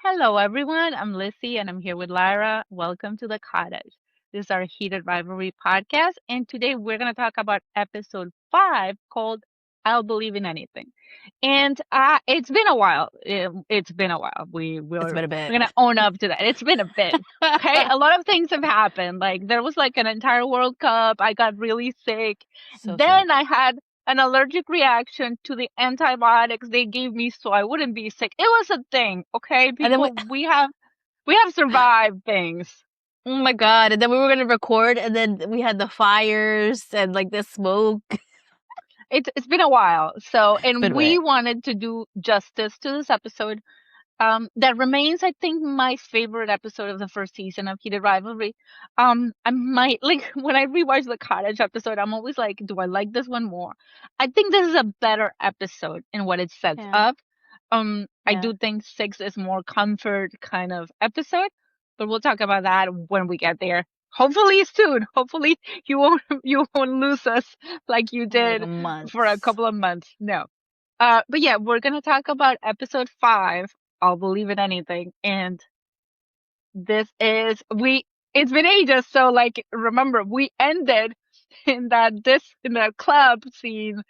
Hello, everyone. I'm Lissy and I'm here with Lyra. Welcome to the cottage. This is our Heated Rivalry podcast, and today we're going to talk about episode 5 called I'll Believe in Anything. And it's been a while. It's been a while. It's been a We're bit. going to own up to that. It's been a bit. Okay? A lot of things have happened. Like, there was like an entire World Cup. I got really sick. So Then sick. I had an allergic reaction to the antibiotics they gave me so I wouldn't be sick. It was a thing, okay? And then People, we have survived things. oh my God. And then we were going to record, and then we had the fires and like the smoke. It's been a while. So, It's been and a we bit. wanted to do justice to this episode. That remains, I think, my favorite episode of the first season of Heated Rivalry. I might like when I rewatch the cottage episode, I'm always like, do I like this one more? I think this is a better episode in what it sets Yeah. up. I Yeah. do think 6 is more comfort kind of episode, but we'll talk about that when we get there. Hopefully soon. Hopefully you won't lose us like you Like did for a months. couple of months. No. But yeah, we're gonna talk about episode 5. I'll believe in anything, and this is we. It's been ages, so like remember we ended in that club scene with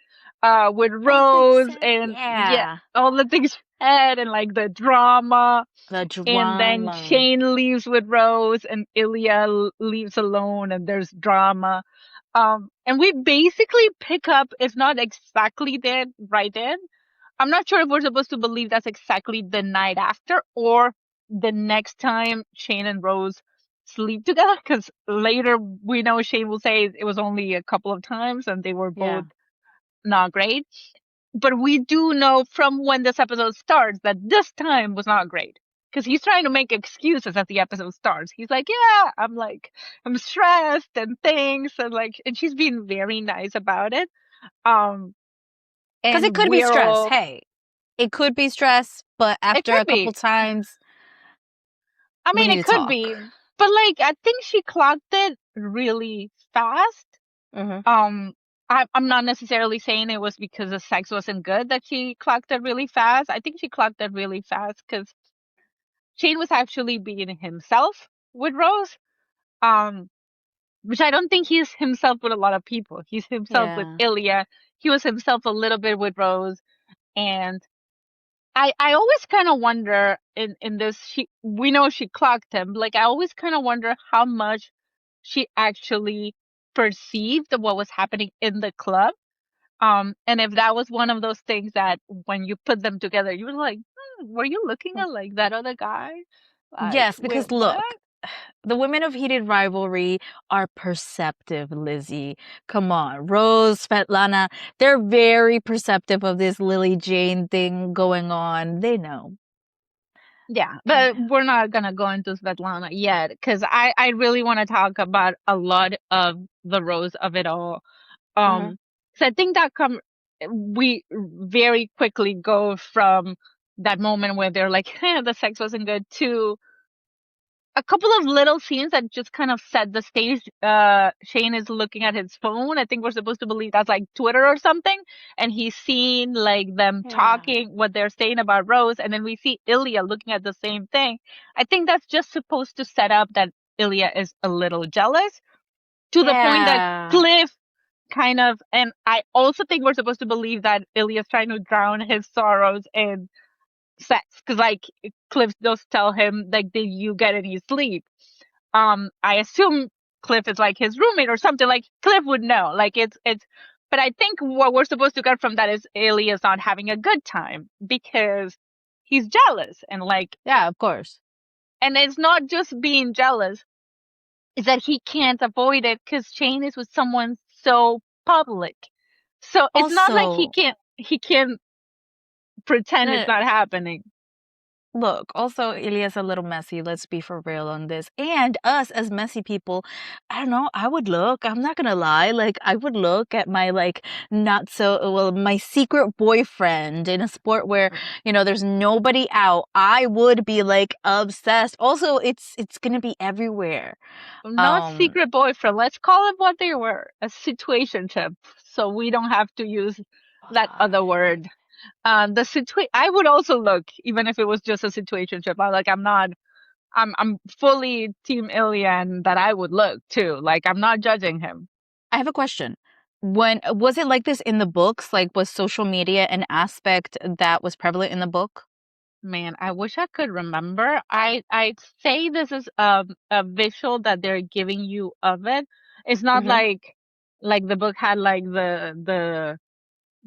Oh, that's Rose sad. and yeah, Yeah. all the things she had and like the drama, The and then drama. Shane leaves with Rose and Ilya leaves alone and there's drama. And we basically pick up, if not exactly there right in. I'm not sure if we're supposed to believe that's exactly the night after or the next time Shane and Rose sleep together, because later we know Shane will say it was only a couple of times and they were Yeah. both not great. But we do know from when this episode starts that this time was not great. Because he's trying to make excuses as the episode starts. He's like, I'm stressed and things and like, and she's being very nice about it. Um, Because it and could be we're stress. all, Hey, it could be stress, but it after could a couple be. times, I we mean, need it to could talk. be, but like I think she clocked it really fast. Mm-hmm. Um, I'm not necessarily saying it was because the sex wasn't good that she clocked it really fast. I think she clocked it really fast because Shane was actually being himself with Rose. Um, which I don't think he's himself with a lot of people. He's himself with Yeah. Ilya. He was himself a little bit with Rose, and I always kind of wonder in this we know she clocked him. Like I always kind of wonder how much she actually perceived what was happening in the club. And if that was one of those things that when you put them together, you were like, were you looking at like that other guy? Like, Yes, wait, because what? look, the women of Heated Rivalry are perceptive, Lizzie. Come on. Rose, Svetlana, they're very perceptive of this Lily Jane thing going on. They know. Yeah, They but know. we're not gonna go into Svetlana yet because I really want to talk about a lot of the rows of it all. Hmm. So I think that we very quickly go from that moment where they're like, the sex wasn't good to a couple of little scenes that just kind of set the stage. Shane is looking at his phone. I think we're supposed to believe that's like Twitter or something. And he's seeing like them Yeah. talking, what they're saying about Rose. And then we see Ilya looking at the same thing. I think that's just supposed to set up that Ilya is a little jealous to the point that Yeah. Cliff kind of, and I also think we're supposed to believe that Ilya's trying to drown his sorrows in sex. Cause like Cliff does tell him, like, did you get any sleep? I assume Cliff is like his roommate or something. Like Cliff would know. Like but I think what we're supposed to get from that is Ilya's not having a good time because he's jealous and like, Yeah, of course. and it's not just being jealous, is that he can't avoid it because Shane is with someone so public. So it's not like Also, he can pretend it's no, not happening. look, also Ilya's a little messy, let's be for real on this. And us as messy people, I don't know, I would look, I'm not gonna lie, like I would look at my like not so well, my secret boyfriend in a sport where, there's nobody out. I would be like obsessed. Also, it's gonna be everywhere. Not Um, secret boyfriend. Let's call it what they were, a situationship. So we don't have to use that other word. The situation, I would also look, even if it was just a situationship. I'm not, I'm fully Team Ilya, and that I would look too. Like, I'm not judging him. I have a question. When was it like this in the books? Like, was social media an aspect that was prevalent in the book? Man, I wish I could remember. I'd say this is a visual that they're giving you of it. It's not Hmm. like the book had like the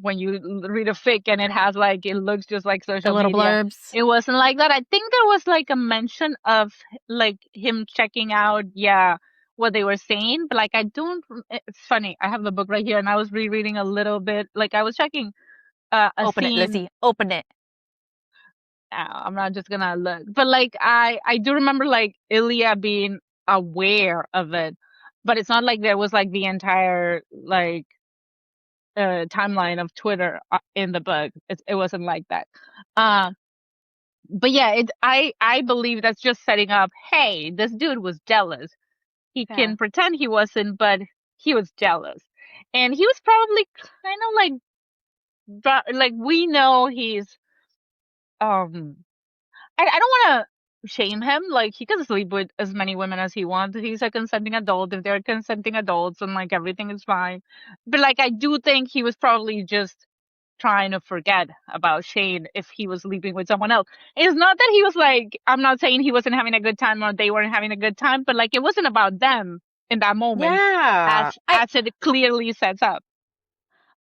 when you read a fic and it has like it looks just like The social little media. blurbs. It wasn't like that. I think there was like a mention of like him checking out, yeah, what they were saying, but like I don't. It's funny. I have the book right here, and I was rereading a little bit. Like I was checking a Open it, scene. Lizzie. Open it. I'm not just gonna look, but like I do remember like Ilya being aware of it, but it's not like there was like the entire like timeline of Twitter in the book. It wasn't like that. Uh, but yeah, I believe that's just setting up. Hey, this dude was jealous. He Yeah. can pretend he wasn't, but he was jealous, and he was probably kind of like we know he's um I don't want to shame him. Like he can sleep with as many women as he wants. He's a consenting adult. If they're consenting adults, and like everything is fine. But like I do think he was probably just trying to forget about Shane if he was sleeping with someone else. It's not that he was like, I'm not saying he wasn't having a good time or they weren't having a good time, but like it wasn't about them in that moment, Yeah. as it clearly sets up.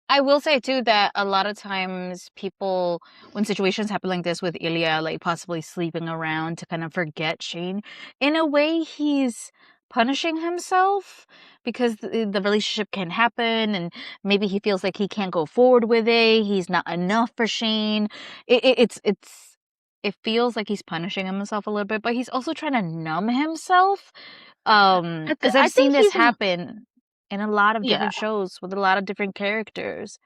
I will say too that a lot of times people, when situations happen like this with Ilya, like possibly sleeping around to kind of forget Shane, in a way he's punishing himself because the relationship can happen and maybe he feels like he can't go forward with it. He's not enough for Shane. It feels like he's punishing himself a little bit, but he's also trying to numb himself. Because I I've seen think this he's happen in a lot of yeah. different shows with a lot of different characters.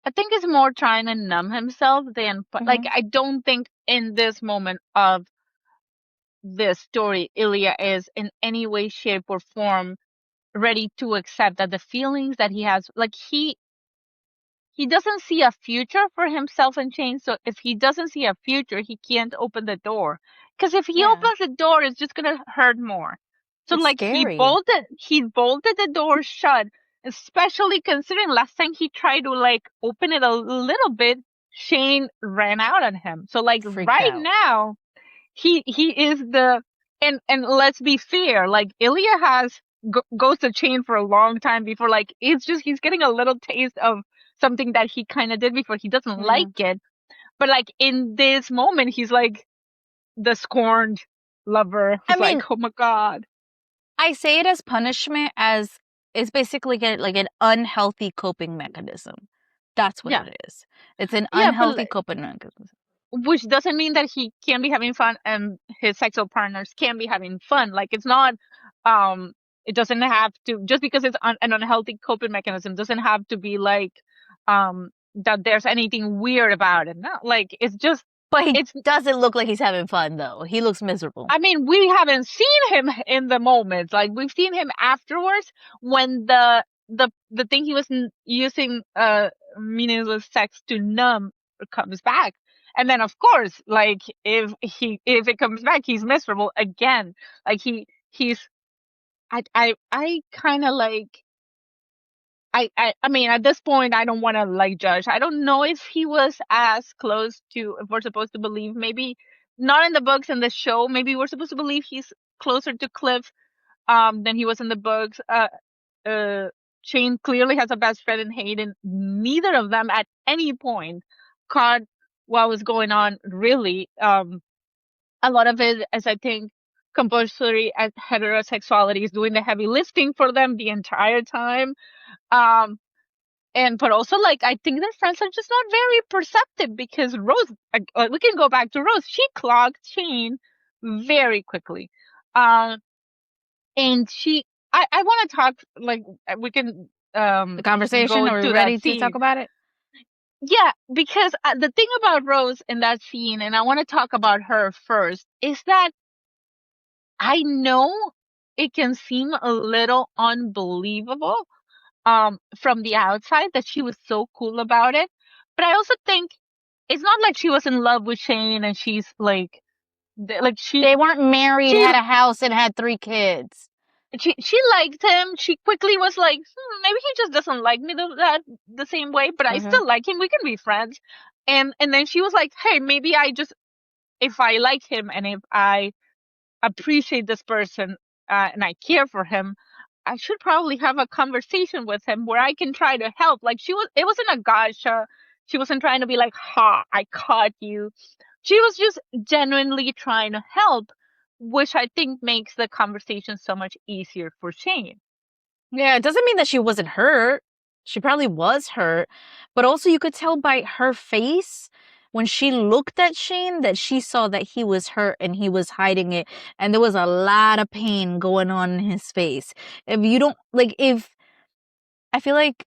I think it's more trying to numb himself than like Mhm. I don't think in this moment of this story Ilya is in any way, shape, or form ready to accept that the feelings that he has, like he doesn't see a future for himself and Shane. So if he doesn't see a future, he can't open the door. Because if he Yeah. opens the door, it's just gonna hurt more. So It's like scary. he bolted the door shut, especially considering last time he tried to like open it a little bit, Shane ran out on him. So like Freaked right out. now, he is the and let's be fair, like Ilya has goes to chain for a long time before, like it's just he's getting a little taste of something that he kind of did before. He doesn't Yeah. like it, but like in this moment he's like the scorned lover I who's like, mean, oh my god. I say it as punishment as it's basically like an unhealthy coping mechanism. That's what Yeah, it is. It's an yeah, but unhealthy coping mechanism. which doesn't mean that he can be having fun and his sexual partners can be having fun. Like it's not, um, it doesn't have to, just because it's an unhealthy coping mechanism doesn't have to be like, that there's anything weird about it. No, like it's just, But he it's, doesn't look like he's having fun though. He looks miserable. I mean, we haven't seen him in the moments. Like we've seen him afterwards when the thing he was using meaningless sex to numb comes back. And then of course, like if it comes back, he's miserable again. Like he's I kind of like I mean at this point I don't want to like judge. I don't know if he was as close to, if we're supposed to believe, maybe not in the books and the show, maybe we're supposed to believe he's closer to Cliff than he was in the books. Uh Shane clearly has a best friend in Hayden. Neither of them at any point caught what was going on really. A lot of it is, I think, compulsory at heterosexuality is doing the heavy lifting for them the entire time. Um and but also like I think their friends are just not very perceptive because Rose, we can go back to Rose. She clocked Shane very quickly. Um and I want to talk like we can The go conversation, are we into that ready to talk scene. about it? Yeah, because the thing about Rose in that scene, and I want to talk about her first, is that I know it can seem a little unbelievable from the outside that she was so cool about it. But I also think it's not like she was in love with Shane and she's like They weren't married, she had a house, and had 3 kids. she liked him. She quickly was like, maybe he just doesn't like me the same way, but I Hmm. still like him. We can be friends. And then she was like, hey, maybe I just, if I like him and if I appreciate this person, and I care for him, I should probably have a conversation with him where I can try to help. Like it wasn't a gotcha. She wasn't trying to be like, ha, I caught you. She was just genuinely trying to help, which I think makes the conversation so much easier for Shane. Yeah, it doesn't mean that she wasn't hurt. She probably was hurt. But also, you could tell by her face when she looked at Shane that she saw that he was hurt and he was hiding it. And there was a lot of pain going on in his face. If you don't, like, if I feel like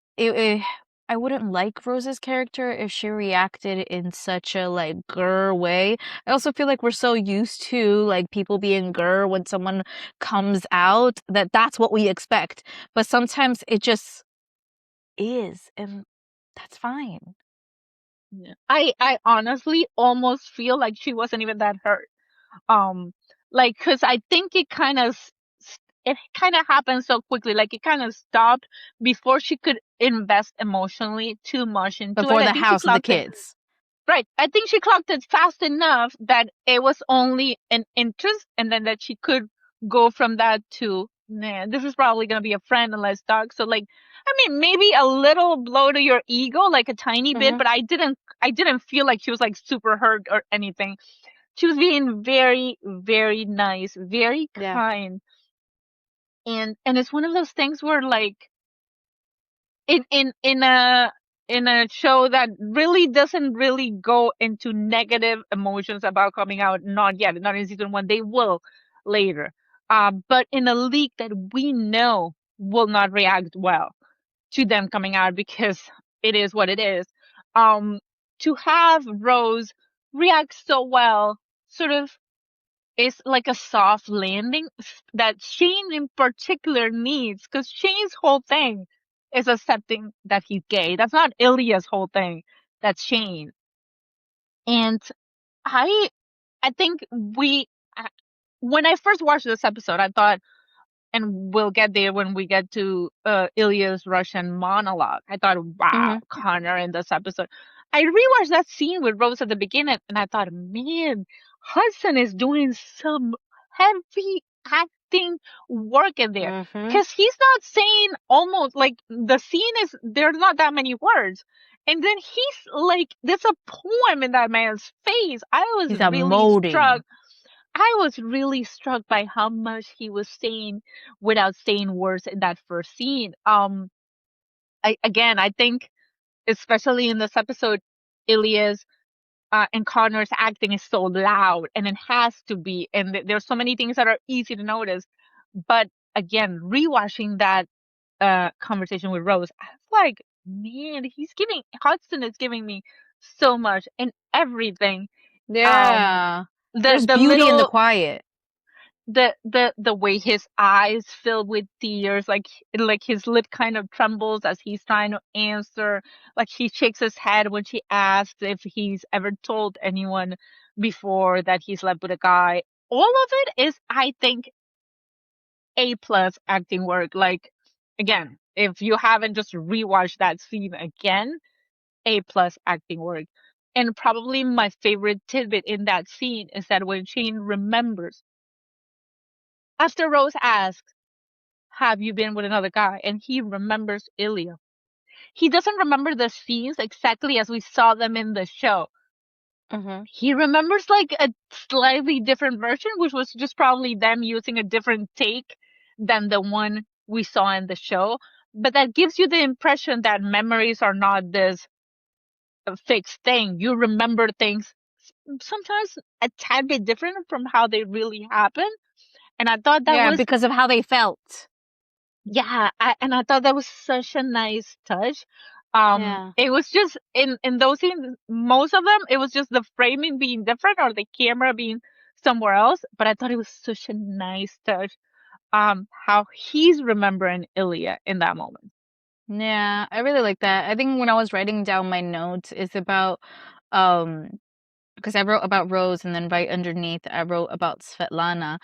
I wouldn't like Rose's character if she reacted in such a like grr way. I also feel like we're so used to like people being grr when someone comes out that that's what we expect. But sometimes it just is, and that's fine. Yeah. I honestly almost feel like she wasn't even that hurt. Um, like, cause I think it kind of happened so quickly. Like it kind of stopped before she could invest emotionally too much into it. Before I the think she house and the clocked it. kids. Right. I think she clocked it fast enough that it was only an interest, and then that she could go from that to, nah, this is probably gonna be a friend and let's talk. So like, I mean, maybe a little blow to your ego, like a tiny bit, Hmm. but I didn't feel like she was like super hurt or anything. She was being very, very nice, very Yeah. kind, and it's one of those things where like in a show that really doesn't really go into negative emotions about coming out, not yet, not in season one, they will later, but in a league that we know will not react well to them coming out because it is what it is, um to have Rose react so well sort of is like a soft landing that Shane in particular needs, because Shane's whole thing is accepting that he's gay. That's not Ilya's whole thing. That's Shane. And I I think when I first watched this episode, I thought, and we'll get there when we get to Ilya's Russian monologue. I thought, wow, Hmm. Connor in this episode. I rewatched that scene with Rose at the beginning, and I thought, man, Hudson is doing some heavy acting work in there Hmm. because he's not saying, almost like the scene is there's not that many words. And then he's like, there's a poem in that man's face. He's emoting. I was really struck by how much he was saying without saying words in that first scene. I think, especially in this episode, Ilya's and Connor's acting is so loud, and it has to be. And there's so many things that are easy to notice. But again, rewatching that conversation with Rose, I was like, man, Hudson is giving me so much and everything. Um, Yeah. the There's the beauty in the little quiet. the way his eyes fill with tears, like his lip kind of trembles as he's trying to answer, like he shakes his head when she asks if he's ever told anyone before that he's slept with a guy. All of it is, I think, A+ acting work. Like, again, if you haven't, just rewatched that scene again, A+ acting work. And probably my favorite tidbit in that scene is that when Shane remembers, after Rose asks, have you been with another guy? And he remembers Ilya. He doesn't remember the scenes exactly as we saw them in the show. Hmm. He remembers like a slightly different version, which was just probably them using a different take than the one we saw in the show. But that gives you the impression that memories are not this fixed thing. You remember things sometimes a tad bit different from how they really happen. And I thought that Yeah, was, because of how they felt. yeah, and I thought that was such a nice touch. Yeah. It was just in those scenes, most of them, it was just the framing being different or the camera being somewhere else. But I thought it was such a nice touch. How he's remembering Ilya in that moment. Yeah, I really like that. I think when I was writing down my notes, it's about um because I wrote about Rose and then right underneath I wrote about Svetlana.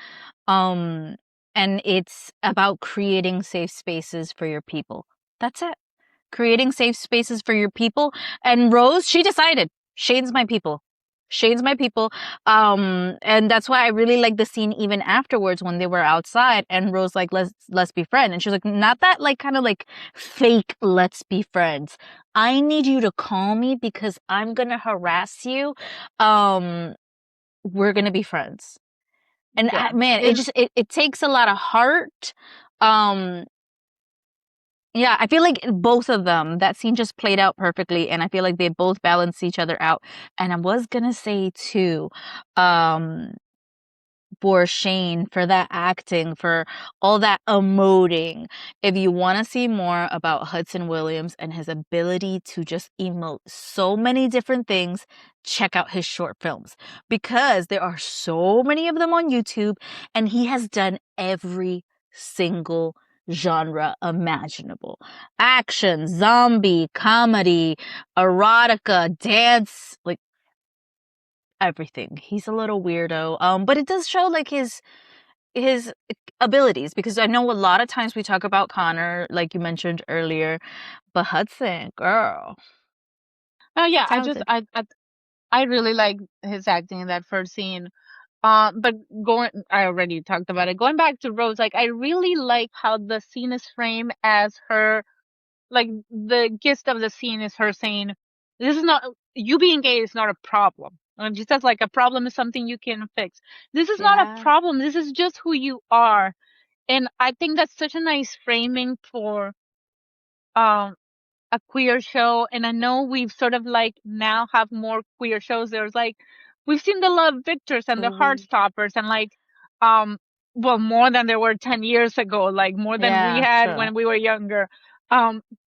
Um and it's about creating safe spaces for your people. That's it. Creating safe spaces for your people. And Rose, she decided, Shane's my people. Shane's my people. And that's why I really like the scene even afterwards when they were outside and Rose like, let's be friends. And she was like, not that like kind of like fake let's be friends. I need you to call me because I'm gonna harass you. Um, we're gonna be friends. And Yeah. man, it And just it takes a lot of heart. Um, yeah, I feel like both of them, that scene just played out perfectly, and I feel like they both balance each other out. And I was gonna say too, um, for Shane, for that acting, for all that emoting. If you want to see more about Hudson Williams and his ability to just emote so many different things, check out his short films because there are so many of them on YouTube and he has done every single genre imaginable. Action, zombie, comedy, erotica, dance, like everything. He's a little weirdo. But it does show like his abilities because I know a lot of times we talk about Connor, like you mentioned earlier, but Hudson, girl, oh yeah, talented. I really like his acting in that first scene. But I already talked about it. Going back to Rose, like I really like how the scene is framed as her, like the gist of the scene is her saying, "This is not you being gay is not a problem." And she says like a problem is something you can fix. This is not a Yeah. problem. This is just who you are. And I think that's such a nice framing for um a queer show. And I know we've sort of like now have more queer shows. There's like we've seen the Love Victors and the Totally. Heartstoppers and like um well more than there were 10 years ago, like more than we Yeah, had true. when we were younger.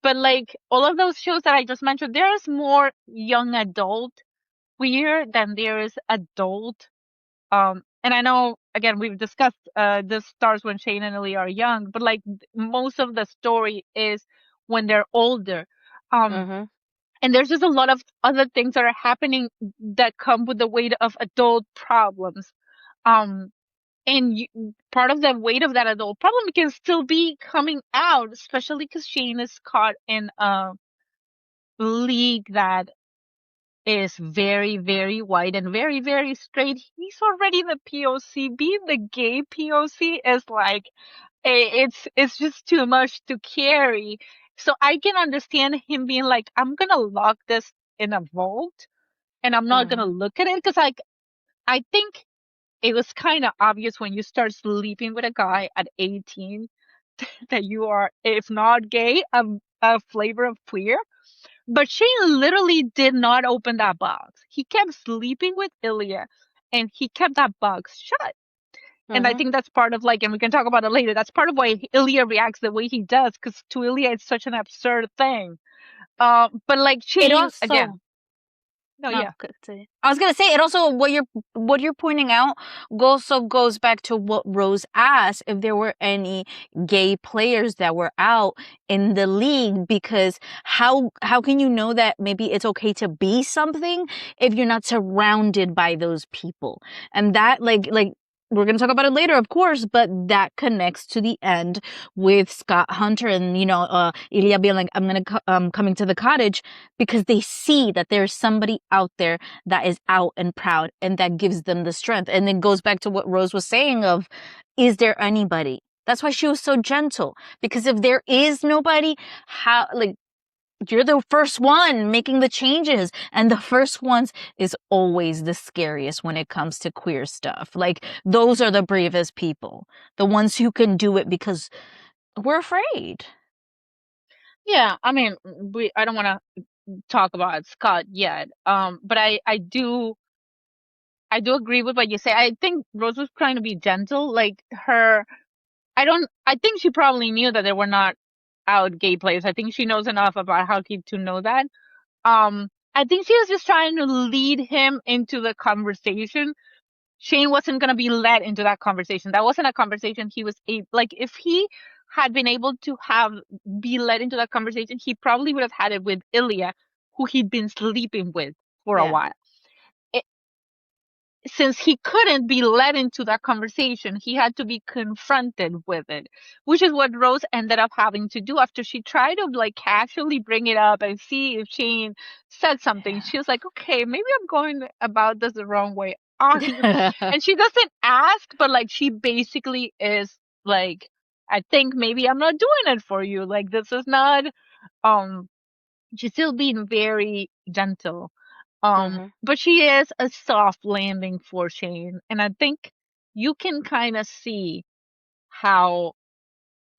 But like all of those shows that I just mentioned, there's more young adult queer than there is adult. And I know again we've discussed this stars when Shane and Ilya are young, but like most of the story is when they're older. Um, Mm-hmm. and there's just a lot of other things that are happening that come with the weight of adult problems. Um, and part of the weight of that adult problem can still be coming out, especially because Shane is caught in a league that is very, very white and very, very straight. He's already the POC. Being the gay POC is like it's just too much to carry. So I can understand him being like, I'm gonna lock this in a vault and I'm not gonna Mm-hmm. look at it because like I think it was kind of obvious when you start sleeping with a guy at 18 that you are, if not gay, a flavor of queer. But Shane literally did not open that box. He kept sleeping with Ilya and he kept that box shut. And I Mm-hmm. think that's part of like, and we can talk about it later, that's part of why Ilya reacts the way he does, because to Ilya it's such an absurd thing. But like It Shane, again, also no, no, yeah. continue. I was gonna say it also what you're pointing out also goes back to what Rose asked if there were any gay players that were out in the league because how can you know that maybe it's okay to be something if you're not surrounded by those people? And that like we're gonna talk about it later, of course, but that connects to the end with Scott Hunter and Ilya being like, I'm gonna coming to the cottage because they see that there's somebody out there that is out and proud and that gives them the strength. And it goes back to what Rose was saying of, is there anybody? That's why she was so gentle because if there is nobody, how like you're the first one making the changes and the first ones is always the scariest when it comes to queer stuff. Like those are the bravest people, the ones who can do it because we're afraid. Yeah, I mean, I don't want to talk about Scott yet. But I do agree with what you say. I think Rose was trying to be gentle. Like I think she probably knew that there were not out gay players. I think she knows enough about hockey to know that. I think she was just trying to lead him into the conversation. Shane wasn't going to be led into that conversation. That wasn't a conversation he was like if he had been able to have be led into that conversation, he probably would have had it with Ilya, who he'd been sleeping with for a Yeah. while. Since he couldn't be led into that conversation, he had to be confronted with it, which is what Rose ended up having to do after she tried to like casually bring it up and see if Shane said something. She was like, okay, maybe I'm going about this the wrong way. Yeah. And she doesn't ask, but like she basically is like, I think maybe I'm not doing it for you. Like this is not, um, she's still being very gentle. Mhm. But she is a soft landing for Shane, and I think you can kind of see how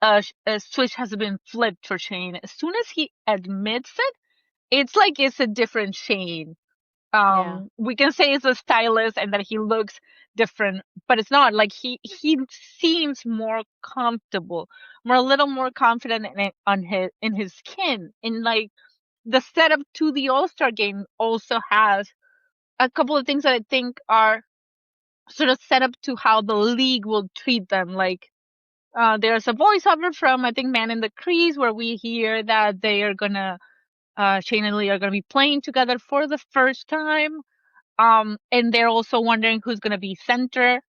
a switch has been flipped for Shane. As soon as he admits it, it's like it's a different Shane. Yeah. We can say it's a stylist and that he looks different, but it's not. Like he seems more comfortable, more a little more confident in his skin, and like the setup to the All-Star game also has a couple of things that I think are sort of set up to how the league will treat them. Like there's a voiceover from I think Man in the Crease where we hear that they are gonna Shane and Lee are gonna be playing together for the first time. And they're also wondering who's gonna be center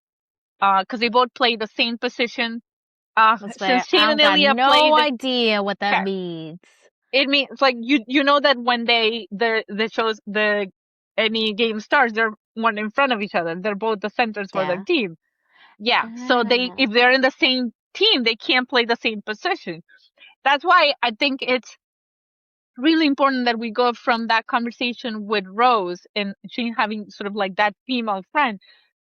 because they both play the same position. That's fair. Since Shane I and don't got Ilya no played, idea what that okay, means. it means like you know that when the shows the any game starts, they're one in front of each other. They're both the centers for their Yeah. team. Yeah. So they Ah. if they're in the same team, they can't play the same position. That's why I think it's really important that we go from that conversation with Rose and she having sort of like that female friend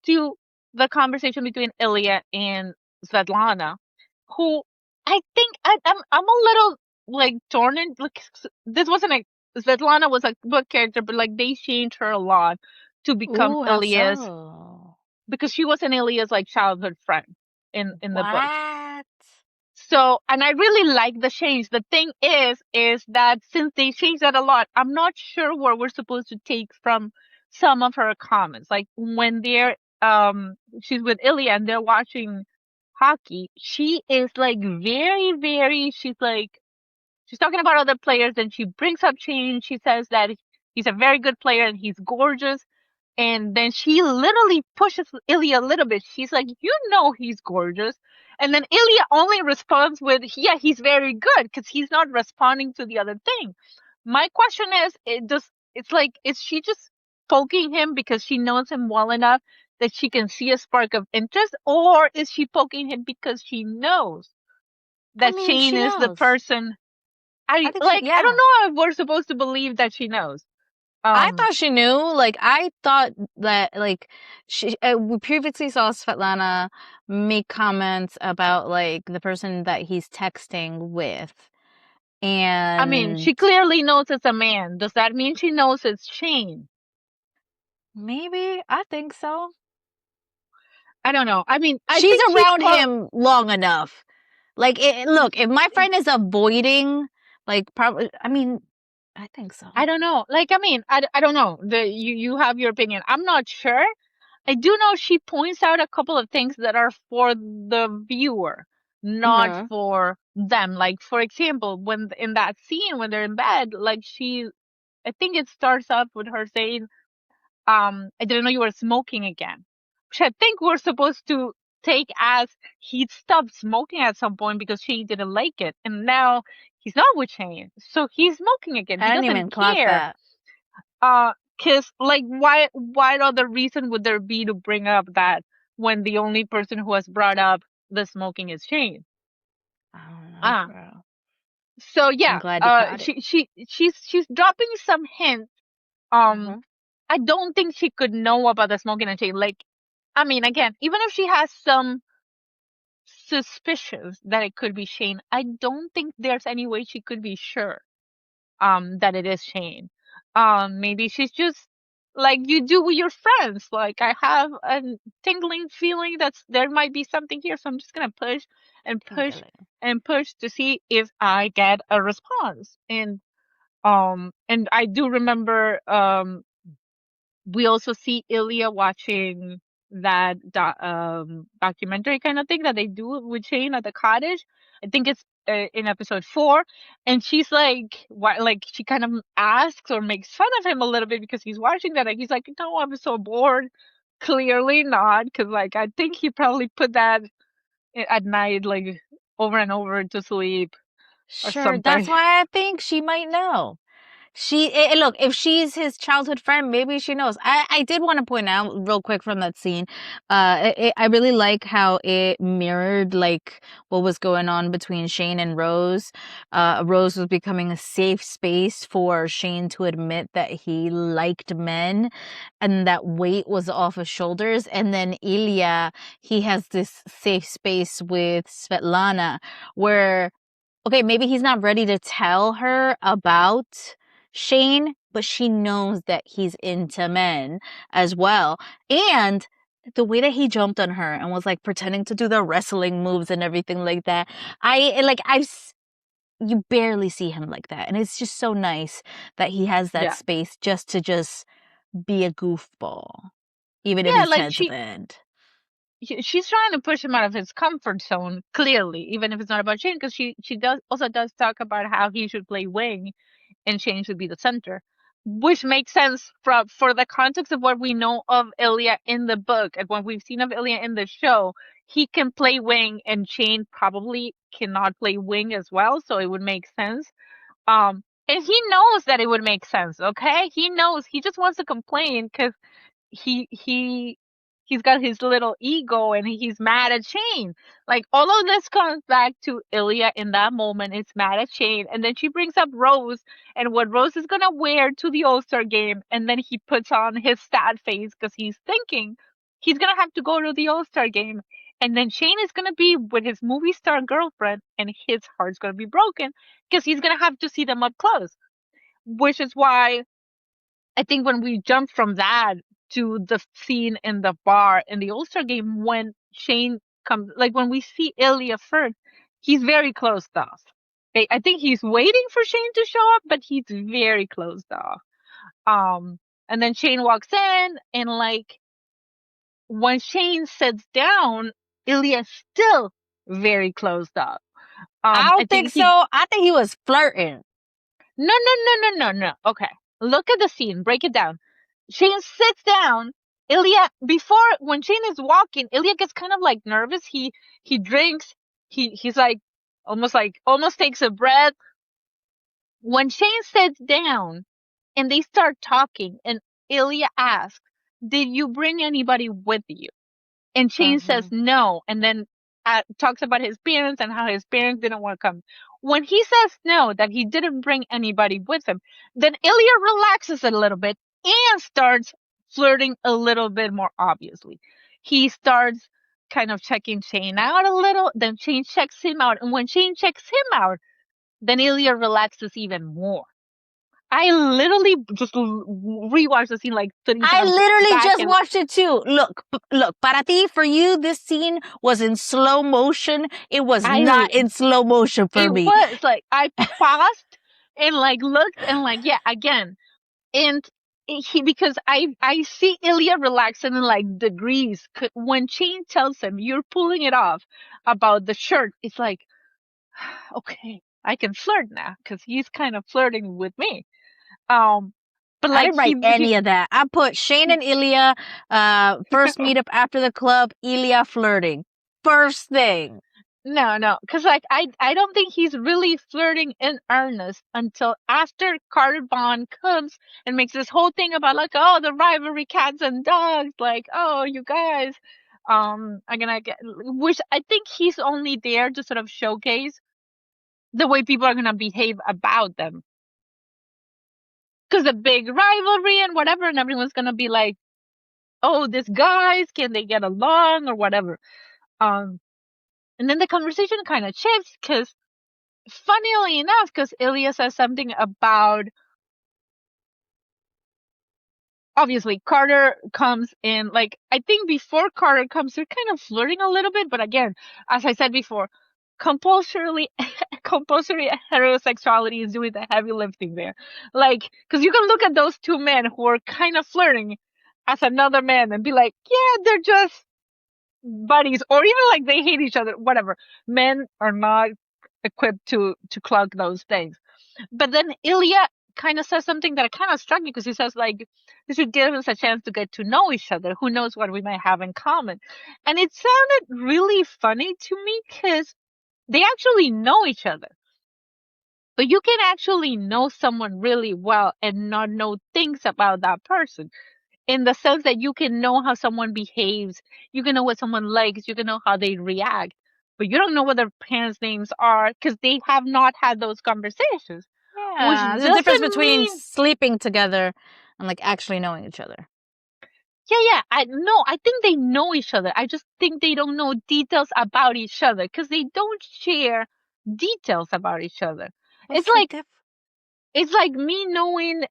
to the conversation between Ilya and Svetlana, who I think I'm a little like torn in like this wasn't a Svetlana was a book character, but like they changed her a lot to become Ooh, how Ilya's so? because she was an Ilya's like childhood friend in the books. What? So, and I really like the change. The thing is that since they changed that a lot, I'm not sure what we're supposed to take from some of her comments. Like when she's with Ilya and they're watching hockey, she is like very, she's like, she's talking about other players and she brings up change. She says that he's a very good player and he's gorgeous. And then she literally pushes Ilya a little bit. She's like, you know, he's gorgeous. And then Ilya only responds with, yeah, he's very good because he's not responding to the other thing. My question is, it's like, is she just poking him because she knows him well enough that she can see a spark of interest? Or is she poking him because she knows I that mean, Shane she is the knows. person? I think I yeah. don't know if we're supposed to believe that she knows. I Um, thought she knew. Like, I thought that, like, we previously saw Svetlana make comments about, like, the person that he's texting with. I mean, And she clearly knows it's a man. Does that mean she knows it's Shane? maybe, I think so. I don't know. I mean, I She's think she's around probably. him long enough. Like, look, if my friend is avoiding, like, probably, I mean, I think so. I don't know. Like, I mean, I don't know. You have your opinion. I'm not sure. I do know she points out a couple of things that are for the viewer, not Hmm. for them. Like, for example, when in that scene when they're in bed, like I think it starts off with her saying, I didn't know you were smoking again. Which I think we're supposed to take as he stopped smoking at some point because she didn't like it. And now he's not with Shane. So he's smoking again. He I didn't even doesn't clock care. that. Cause like what other reason would there be to bring up that when the only person who has brought up the smoking is Shane? I don't know, Ah. girl. So I'm yeah, glad you caught it. she's dropping some hints. Um Hmm. I don't think she could know about the smoking and chain. Like, I mean, again, even if she has some suspicions that it could be Shane, I don't think there's any way she could be sure that it is Shane. Maybe she's just like you do with your friends. Like, I have a tingling feeling that there might be something here, so I'm just gonna push and push Tingling. and push to see if I get a response. And I do remember we also see Ilya watching. documentary kind of thing that they do with Shane at the cottage. I think it's in episode 4, and she's like, why? Like she kind of asks or makes fun of him a little bit because he's watching that, and he's like, "No, I'm so bored." Clearly not, because like I think he probably put that at night, like over and over to sleep or Sure, that's something. why I think she might know. Look, if she's his childhood friend, maybe she knows. I did want to point out real quick from that scene. I really like how it mirrored like what was going on between Shane and Rose. Rose was becoming a safe space for Shane to admit that he liked men, and that weight was off his shoulders. And then Ilya, he has this safe space with Svetlana, where okay, maybe he's not ready to tell her about Shane, but she knows that he's into men as well. And the way that he jumped on her and was like pretending to do the wrestling moves and everything like that, you barely see him like that. And it's just so nice that he has that Yeah, space just to just be a goofball, even if yeah, he's like 10 to the end. she's trying to push him out of his comfort zone, clearly, even if it's not about Shane, because she does talk about how he should play wing and Shane should be the center, which makes sense for the context of what we know of Ilya in the book and what we've seen of Ilya in the show. He can play wing, and Shane probably cannot play wing as well, so it would make sense. And he knows that it would make sense. Okay, he knows. He just wants to complain because he he he's got his little ego and he's mad at Shane. Like all of this comes back to Ilya in that moment. It's mad at Shane, and then she brings up Rose and what Rose is gonna wear to the All-Star game, and then he puts on his sad face because he's thinking he's gonna have to go to the All-Star game, and then Shane is gonna be with his movie star girlfriend, and his heart's gonna be broken because he's gonna have to see them up close. Which is why I think when we jump from that to the scene in the bar in the All-Star game when Shane comes, like when we see Ilya first, he's very closed off. Okay, I think he's waiting for Shane to show up, but he's very closed off. Um, and then Shane walks in, and like when Shane sits down, Ilya's still very closed off. I I don't think think so. I think he was flirting. no, no, no, no, no, no. Okay. Look at the scene. Break it down. Shane sits down. Ilya, before when Shane is walking, Ilya gets kind of like nervous. He drinks. He's like almost takes a breath. When Shane sits down and they start talking, and Ilya asks, "Did you bring anybody with you?" And Shane says Mhm. no, and then talks about his parents and how his parents didn't want to come. When he says no, that he didn't bring anybody with him, then Ilya relaxes a little bit and starts flirting a little bit more obviously. He starts kind of checking Shane out a little, then Shane checks him out, and when Shane checks him out, then Ilya relaxes even more. I literally just rewatched the scene like 30 I times literally back, just and watched it too. Look, para ti, for you, this scene was in slow motion. It was I not in slow motion for it me. was like I paused and like looked and like yeah again, and he because I see Ilya relaxing in like degrees. When Shane tells him you're pulling it off about the shirt, it's like okay, I can flirt now because he's kind of flirting with me. Um, but I like didn't write he any of that. I put Shane and Ilya, first meetup after the club, Ilya flirting. First thing. No, no, because like I don't think he's really flirting in earnest until after Carter Bond comes and makes this whole thing about like oh the rivalry cats and dogs, like oh you guys are gonna get, which I think he's only there to sort of showcase the way people are gonna behave about them, because the big rivalry and whatever, and everyone's gonna be like oh these guys, can they get along or whatever. um and then the conversation kind of shifts because funnily enough, because Ilya says something about obviously Carter comes in, like I think before Carter comes, they're kind of flirting a little bit, but again, as I said before, compulsory compulsory heterosexuality is doing the heavy lifting there. Like, because you can look at those two men who are kind of flirting, as another man and be like, yeah, they're just buddies, or even like they hate each other, whatever. Men are not equipped to clock those things. But then Ilya kind of says something that kind of struck me because he says like this should give us a chance to get to know each other. Who knows what we might have in common? And it sounded really funny to me because they actually know each other. But you can actually know someone really well and not know things about that person in the sense that you can know how someone behaves, you can know what someone likes, you can know how they react, but you don't know what their parents' names are because they have not had those conversations. Which Yeah, there's a difference doesn't between mean, sleeping together and like actually knowing each other. yeah, yeah, I no, I think they know each other. I just think they don't know details about each other because they don't share details about each other. What's It's the like diff? it's like me knowing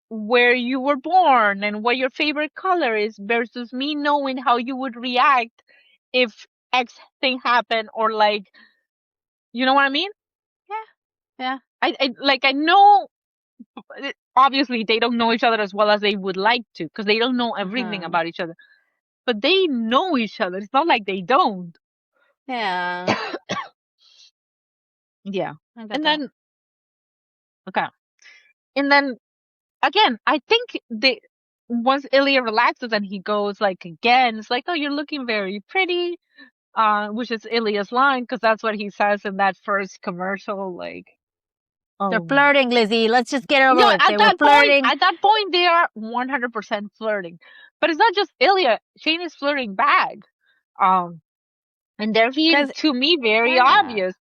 where you were born and what your favorite color is versus me knowing how you would react if X thing happened or like you know what I mean? Yeah, yeah. I like I know obviously they don't know each other as well as they would like to because they don't know everything Uh-huh. about each other. But they know each other. It's not like they don't. Yeah, Yeah. I got And that. then okay. And then again, I think they once Ilya relaxes and he goes like again, it's like, oh, you're looking very pretty, which is Ilya's line because that's what he says in that first commercial. Like, They're um, flirting, Lizzie. Let's just get it over yeah, with. They were flirting. at that point, they are 100% flirting. But it's not just Ilya. Shane is flirting back. Um, and they're being Cause to me very yeah. obvious.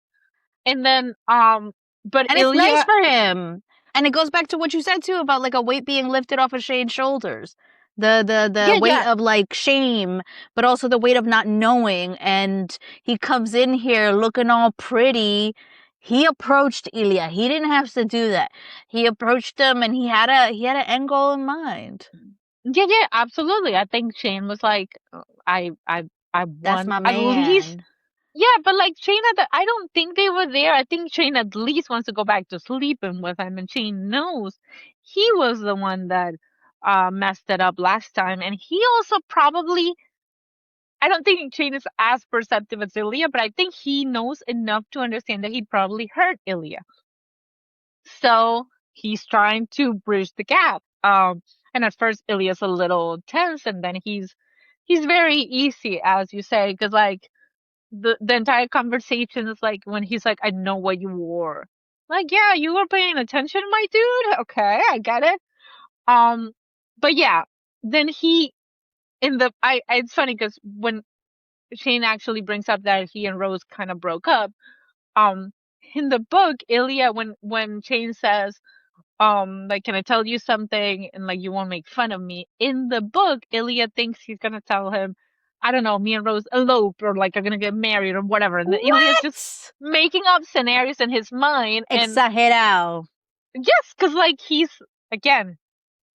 And then, but And it's nice Ilya, for him. And it goes back to what you said too about like a weight being lifted off of Shane's shoulders. The yeah, weight yeah, of like shame, but also the weight of not knowing. And he comes in here looking all pretty. He approached Ilya. He didn't have to do that. He approached him and he had an end goal in mind. yeah, yeah, absolutely. I think Shane was like, I That's want my at least. man. Yeah, but like Shane, I don't think they were there. I think Shane at least wants to go back to sleeping with him, and Shane knows he was the one that messed it up last time, and he also probably. I don't think Shane is as perceptive as Ilya, but I think he knows enough to understand that he probably hurt Ilya. So he's trying to bridge the gap. And at first Ilya's a little tense, and then he's very easy, as you say, because like the entire conversation is like when he's like, I know what you wore. Like, yeah, you were paying attention, my dude. Okay, I get it. Um, but yeah, then he in the I it's funny because when Shane actually brings up that he and Rose kind of broke up, um, in the book, Ilya when Shane says, like, can I tell you something and like you won't make fun of me? In the book, Ilya thinks he's gonna tell him, I don't know, me and Rose elope or like are gonna get married or whatever. And Ilya's just What? making up scenarios in his mind. And Exagerado. yes, because like he's again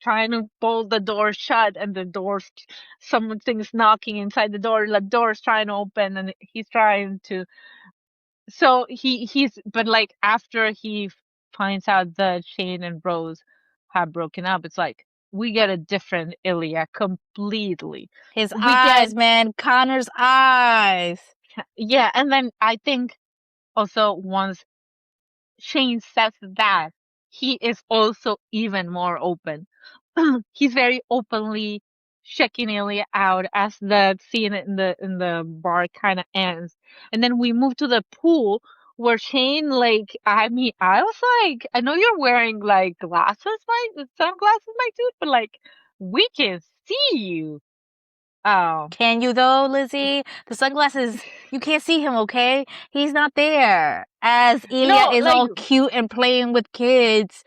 trying to pull the door shut and the door's something's knocking inside the door's trying to open and he's trying to so he's but like after he finds out that Shane and Rose have broken up, it's like we get a different Ilya completely. His We get eyes, man. Connor's eyes. yeah, and then I think also once Shane says that, he is also even more open. He's very openly checking Ilya out as the scene in the bar kind of ends, and then we move to the pool where Shane like I mean I was like I know you're wearing like glasses my sunglasses my dude but like we can see you. Oh Can you though, Lizzie? The sunglasses, you can't see him, okay? He's not there. As Ilya no is like all cute and playing with kids,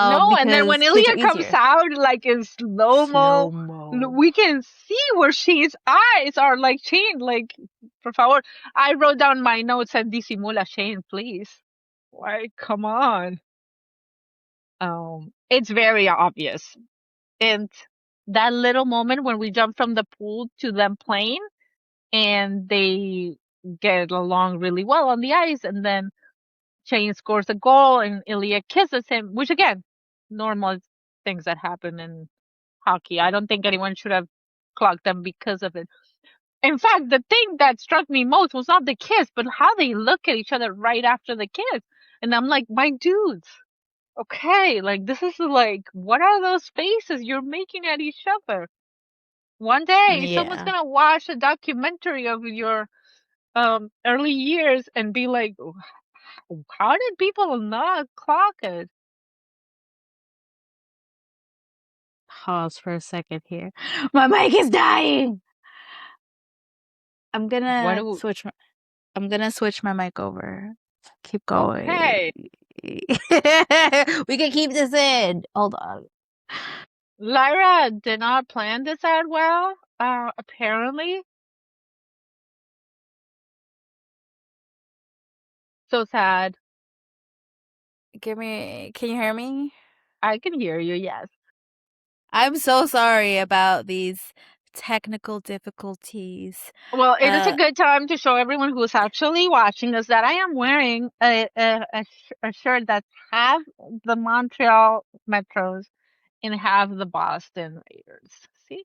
no, and then when because kids are Ilya comes easier. out like in slow mo, Slow mo. we can see where Shane's eyes are like Shane, like por favor. I wrote down my notes and disimula Shane, please. Like, come on. It's very obvious. And that little moment when we jump from the pool to them playing and they get along really well on the ice and then Shane scores a goal and Ilya kisses him, which again, normal things that happen in hockey. I don't think anyone should have clocked them because of it. In fact, the thing that struck me most was not the kiss, but how they look at each other right after the kiss. And I'm like, my dudes, okay, like this is like, what are those faces you're making at each other? One day, someone's Yeah. gonna watch a documentary of your early years and be like, how did people not clock it? Pause for a second here. My mic is dying. I'm What gonna do switch. I'm gonna switch my mic over. Keep going. Okay. We can keep this in. Hold on. Lyra did not plan this out well, apparently. So sad. Can you hear me? I can hear you, yes. I'm so sorry about these technical difficulties. Well, it is a Uh, good time to show everyone who's actually watching us that I am wearing a shirt that's half the Montreal Metros and half the Boston Raiders. See?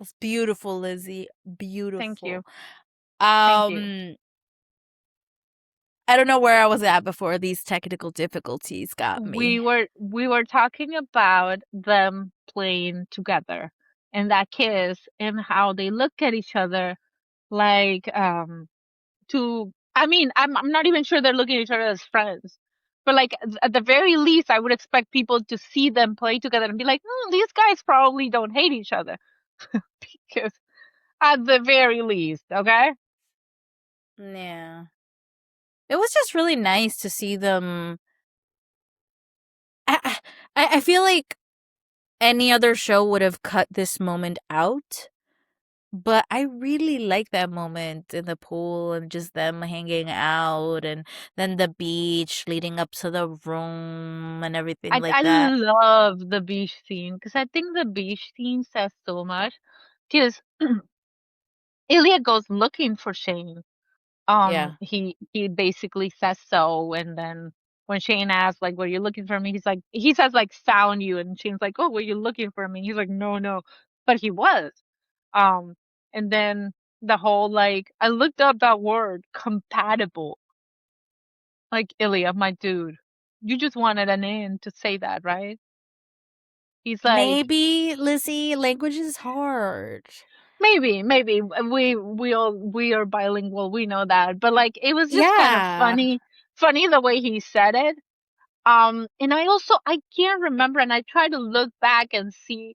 it's beautiful, Lizzie. Thank you. Beautiful. Thank you. Um, I don't know where I was at before these technical difficulties got me. We were talking about them playing together and that kiss and how they look at each other like to I mean I'm not even sure they're looking at each other as friends. But like at the very least I would expect people to see them play together and be like, these guys probably don't hate each other. Because at the very least, okay? Yeah. It was just really nice to see them. I, I feel like any other show would have cut this moment out. But I really like that moment in the pool and just them hanging out and then the beach leading up to the room and everything like I that. love the beach scene because I think the beach scene says so much. Because Ilya goes looking for Shane. Yeah. He basically says so, and then when Shane asks like, "Were you looking for me?" he says like, "Found you," and Shane's like, "Oh, were you looking for me?" He's like, "No, no," but he was. Um, and then the whole like, I looked up that word, compatible. Like Ilya, my dude, you just wanted an in to say that, right? He's like, Maybe, Lizzie, language is hard. maybe we are bilingual, we know that, but like it was just kind of Yeah. funny the way he said it. And I can't remember, and I tried to look back and see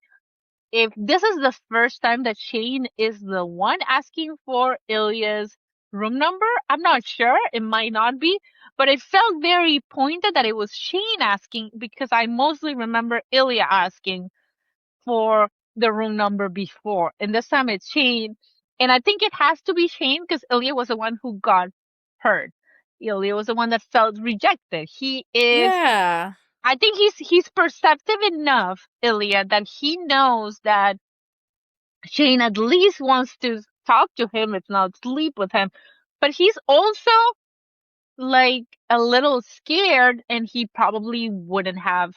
if this is the first time that Shane is the one asking for Ilya's room number. I'm not sure. It might not be, but it felt very pointed that it was Shane asking because I mostly remember Ilya asking for the room number before. And this time it's Shane. And I think it has to be Shane because Ilya was the one who got hurt. Ilya was the one that felt rejected. Yeah. I think he's perceptive enough, Ilya, that he knows that Shane at least wants to talk to him, if not sleep with him. But he's also like a little scared, and he probably wouldn't have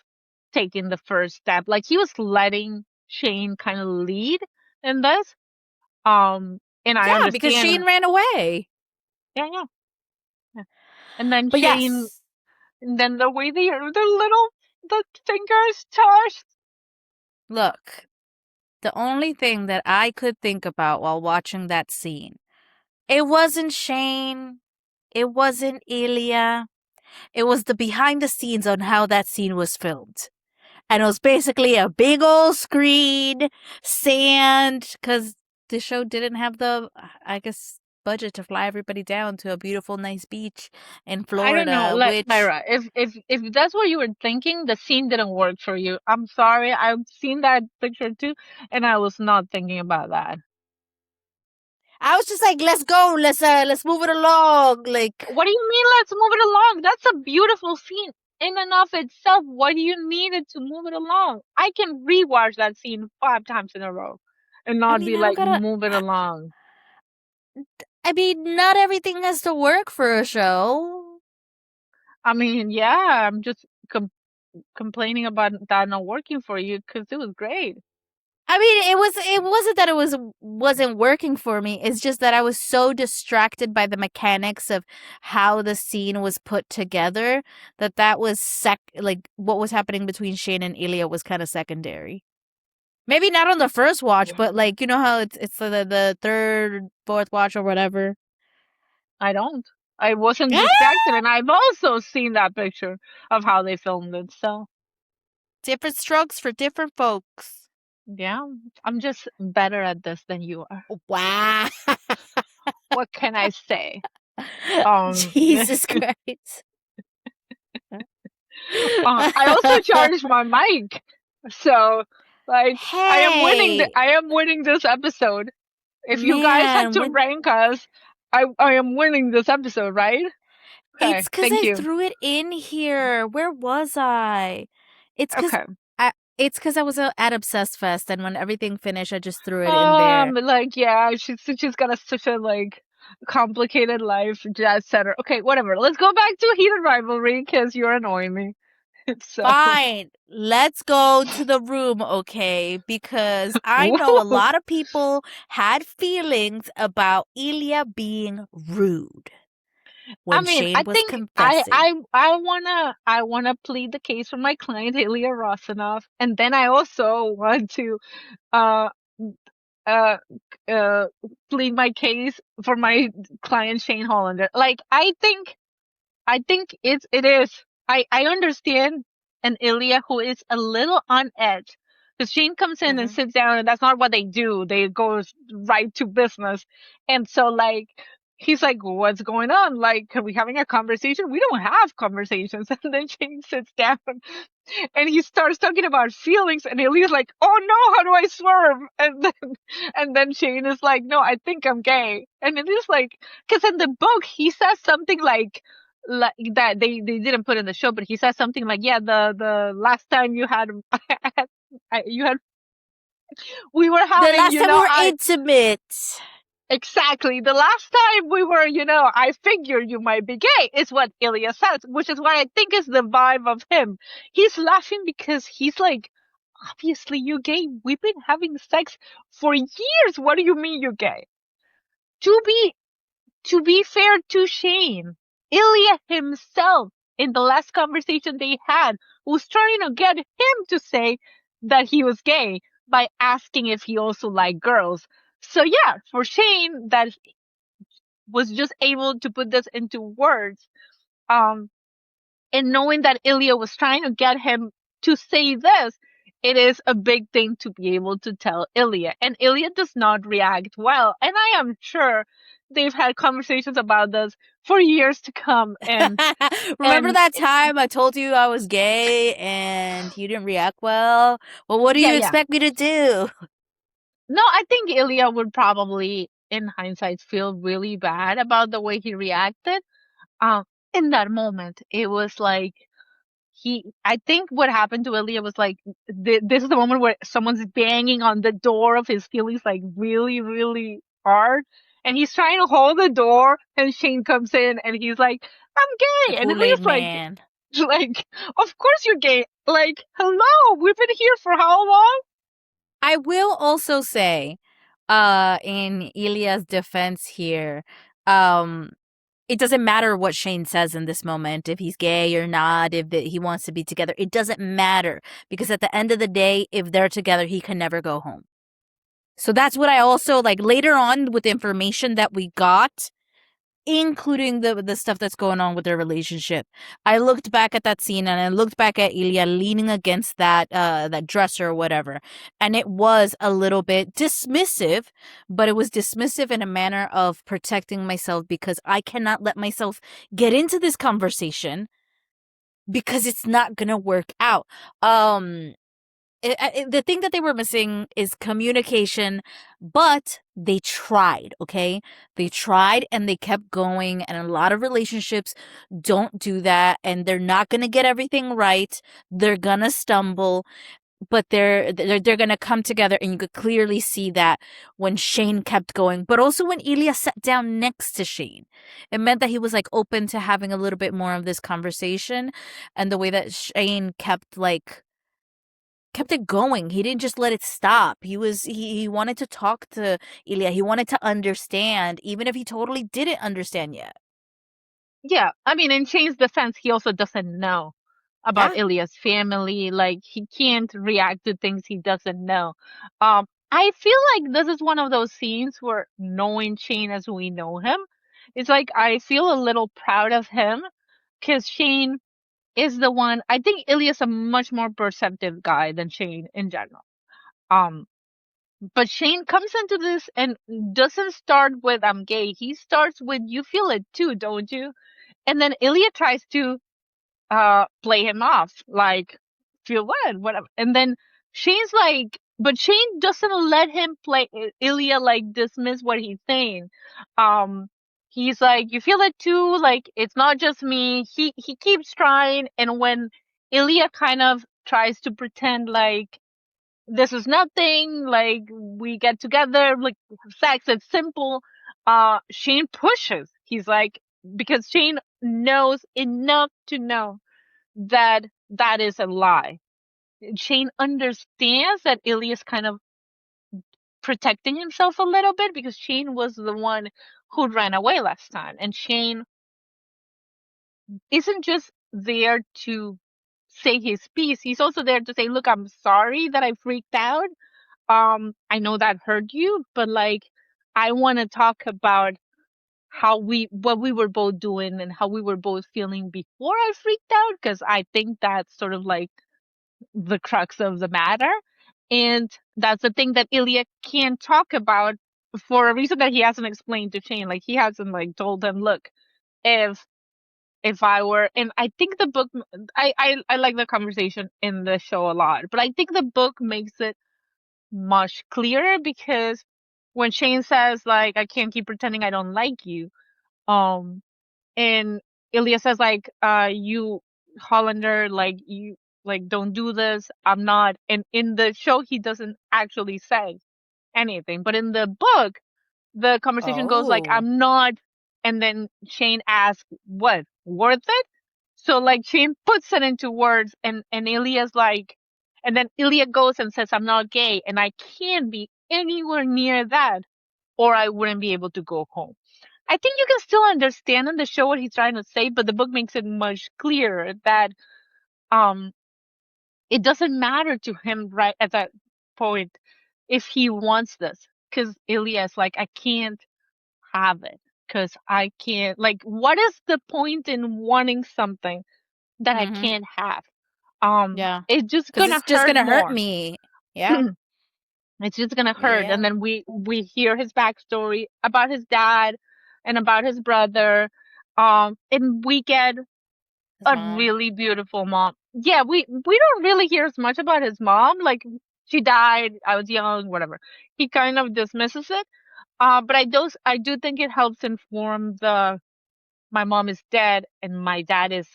taken the first step. Like he was letting Shane kind of lead in this. And I Yeah, because understand. Shane ran away. Yeah, yeah, yeah. And then But Shane, yes, and then the way the fingers touched. look, the only thing that I could think about while watching that scene, it wasn't Shane, it wasn't Ilya, it was the behind the scenes on how that scene was filmed. And it was basically a big old screen, sand, because the show didn't have the, I guess, budget to fly everybody down to a beautiful, nice beach in I don't know, Florida, like which, Lyra, if that's what you were thinking, the scene didn't work for you. I'm sorry, I've seen that picture too, and I was not thinking about that. I was just like, let's go, let's move it along. Like, What do you mean? Let's move it along. That's a beautiful scene in and of itself. What do you need it to move it along? I can rewatch that scene 5 times in a row and I not mean, be I don't like, gotta, move it along. I mean, not everything has to work for a show. I mean, yeah, I'm just complaining about that not working for you because it was great. I mean, it wasn't that wasn't working for me. It's just that I was so distracted by the mechanics of how the scene was put together that was like what was happening between Shane and Ilya was kind of secondary. Maybe not on the first watch, but Wow. like you know how it's the third, fourth watch or whatever. I don't. I wasn't Ah! distracted, and I've also seen that picture of how they filmed it. So Different strokes for different folks. yeah, I'm just better at this than you are. Wow. What can I say? Um, Jesus Christ. I also charged my mic, so like Hey, I am winning this episode. If you guys had man, to when rank us, I am winning this episode, right? Okay, it's because thank I you. threw it in here. Where was I? It's because Okay. it's because I was at Obsessed Fest, and when everything finished, I just threw it in there. Like yeah, she's got such a like complicated life, jazz setter. Okay, whatever. Let's go back to Heated Rivalry because you're annoying me. So, Fine, let's go to the room, okay? Because I know a whoa. lot of people had feelings about Ilya being rude I when mean, I Shane was think confessing. I wanna plead the case for my client Ilya Rosanov, and then I also want to uh uh uh plead my case for my client Shane Hollander. Like I think it is. I understand an Ilya who is a little on edge. Because Shane comes in and Hmm. sits down, and that's not what they do. They go right to business. And so, like, he's like, "What's going on? Like, are we having a conversation? We don't have conversations." And then Shane sits down and he starts talking about feelings, and Ilya's like, "Oh no, how do I swerve?" And then Shane is like, "No, I think I'm gay." And it is like, because in the book he says something like that they didn't put in the show, but he says something like, "Yeah, the last time you had you had we were The having, last you time we know, were I intimate. exactly the last time we were, you know, I figured you might be gay," is what Ilya says, which is what I think is the vibe of him. He's laughing because he's like, obviously you're gay. We've been having sex for years. What do you mean you're gay? To be to be fair to Shane, Ilya himself, in the last conversation they had, was trying to get him to say that he was gay by asking if he also liked girls. So yeah, for Shane, that was just able to put this into words, um, and knowing that Ilya was trying to get him to say this, it is a big thing to be able to tell Ilya. And Ilya does not react well. And I am sure they've had conversations about this for years to come. Remember And that time I told you I was gay and you didn't react well? Well, what do yeah, you yeah. expect me to do? No, I think Ilya would probably, in hindsight, feel really bad about the way he reacted. Um, in that moment, it was like I think what happened to Ilya was like, this is the moment where someone's banging on the door of his feelings like really, really hard. And he's trying to hold the door, and Shane comes in and he's like, "I'm The gay." And Kool-Aid Ilya's like, man. like, "Of course you're gay. Like, hello, we've been here for how long?" I will also say, in Ilya's defense here, um, it doesn't matter what Shane says in this moment, if he's gay or not, if he wants to be together. It doesn't matter because at the end of the day, if they're together, he can never go home. So that's what I also like later on with the information that we got, including the stuff that's going on with their relationship. I looked back at that scene and I looked back at Ilya leaning against that dresser or whatever, and it was a little bit dismissive, but it was dismissive in a manner of protecting myself because I cannot let myself get into this conversation because it's not gonna work out. The thing that they were missing is communication, but they tried, okay? They tried and they kept going, and a lot of relationships don't do that, and they're not going to get everything right. They're going to stumble, but they're going to come together, and you could clearly see that when Shane kept going, but also when Ilya sat down next to Shane. It meant that he was like open to having a little bit more of this conversation, and the way that Shane kept like kept it going. He didn't just let it stop. He wanted to talk to Ilya. He wanted to understand, even if he totally didn't understand yet. Yeah, I mean, in Shane's defense, he also doesn't know about Yeah. Ilya's family. Like, he can't react to things he doesn't know. I feel like this is one of those scenes where knowing Shane as we know him, it's like I feel a little proud of him because Shane is the one. I think Ilya's a much more perceptive guy than Shane in general. Um, but Shane comes into this and doesn't start with "I'm gay." He starts with "You feel it too, don't you?" And then Ilya tries to play him off like feel what whatever, and then Shane's like, but Shane doesn't let him play Ilya like dismiss what he's saying. um he's like, you feel it too, like it's not just me. He keeps trying, and when Ilya kind of tries to pretend like this is nothing, like we get together, like sex, it's simple, Shane pushes. He's like, because Shane knows enough to know that that is a lie. Shane understands that Ilya's kind of protecting himself a little bit because Shane was the one who ran away last time. And Shane isn't just there to say his piece. He's also there to say, look, I'm sorry that I freaked out. I know that hurt you, but like, I want to talk about what we were both doing and how we were both feeling before I freaked out. Cause I think that's sort of like the crux of the matter. And that's the thing that Ilya can't talk about for a reason that he hasn't explained to Shane. Like, he hasn't like told him, look, if I were, and I think the book, I like the conversation in the show a lot, but I think the book makes it much clearer because when Shane says like, I can't keep pretending I don't like you, um and Ilya says like, you Hollander, like you, like don't do this. I'm not. And in the show, he doesn't actually say anything, but in the book, the conversation goes like, Oh. I'm not. And then Shane asks, what, worth it? So like Shane puts it into words, and Ilya's like, and then Ilya goes and says, I'm not gay, and I can't be anywhere near that, or I wouldn't be able to go home. I think you can still understand in the show what he's trying to say, but the book makes it much clearer that um it doesn't matter to him right at that point if he wants this, because Elias like, I can't have it because I can't, like, what is the point in wanting something that I Mm-hmm. can't have? Yeah. It's just Because gonna it's just hurt gonna hurt more. me. Yeah. It's just gonna hurt. Yeah. And then we hear his backstory about his dad and about his brother. And we get His a mom. really beautiful mom. Yeah, we don't really hear as much about his mom. Like, she died, I was young, whatever. He kind of dismisses it. But I do think it helps inform the my mom is dead and my dad is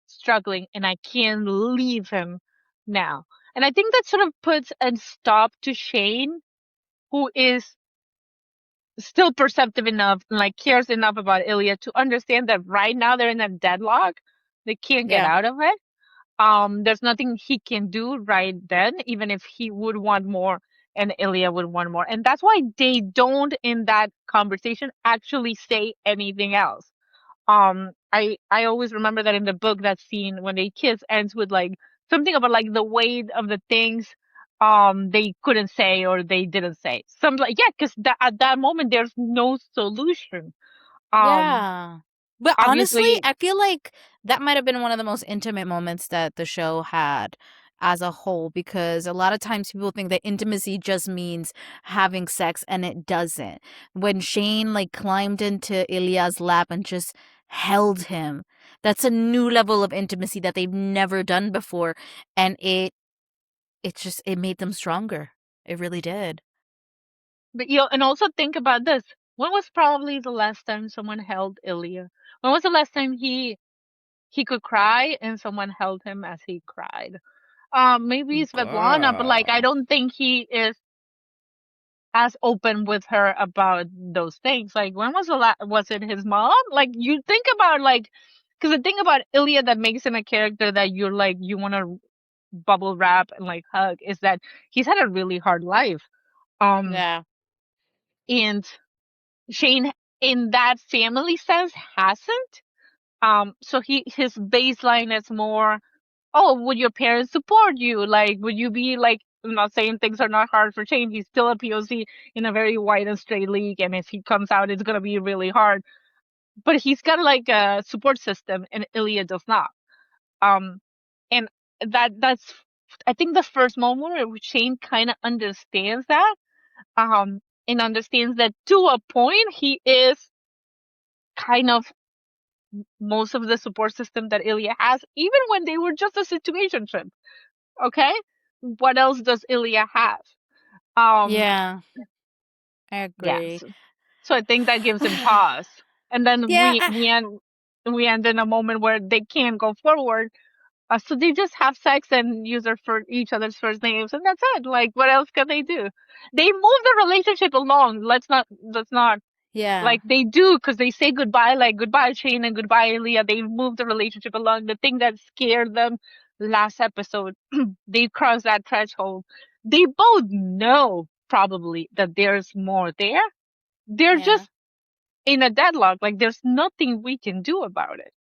struggling and I can't leave him now. And I think that sort of puts a stop to Shane, who is still perceptive enough and like cares enough about Ilya to understand that right now they're in a deadlock. They can't get Yeah. out of it. There's nothing he can do right then, even if he would want more and Ilya would want more. And that's why they don't in that conversation actually say anything else. I always remember that in the book, that scene when they kiss ends with like something about like the weight of the things they couldn't say or they didn't say. Some like, yeah, because at that moment there's no solution. Um Yeah. But honestly, Obviously, I feel like that might have been one of the most intimate moments that the show had as a whole, because a lot of times people think that intimacy just means having sex, and it doesn't. When Shane like climbed into Ilya's lap and just held him, that's a new level of intimacy that they've never done before, and it made them stronger. It really did. but and also think about this. When was probably the last time someone held Ilya? When was the last time he could cry and someone held him as he cried? Maybe Svetlana, but like I Girl. don't think he is as open with her about those things. Like, when was was it his mom? Like, you think about like, because the thing about Ilya that makes him a character that you're like, you want to bubble wrap and like hug is that he's had a really hard life. Um, Yeah. and Shane, in that family sense, hasn't. So his baseline is more, oh, would your parents support you? Like, would you be like, I'm not saying things are not hard for Shane. He's still a POC in a very wide and straight league, and if he comes out, it's gonna be really hard. But he's got like a support system, and Ilya does not. Um, and that's I think the first moment where Shane kind of understands that, and understands that to a point he is kind of most of the support system that Ilya has, even when they were just a situationship. Okay, what else does Ilya have? Um, Yeah, I yes. agree. So I think that gives him pause, and then Yeah, we end in a moment where they can't go forward. So they just have sex and use their for each other's first names, and that's it. Like, what else can they do? They move the relationship along. Let's not yeah, like they do because they say goodbye, like goodbye Shane and goodbye Ilya. They moved the relationship along. The thing that scared them last episode, they crossed that threshold. They both know probably that there's more there. They're yeah, just in a deadlock. Like there's nothing we can do about it.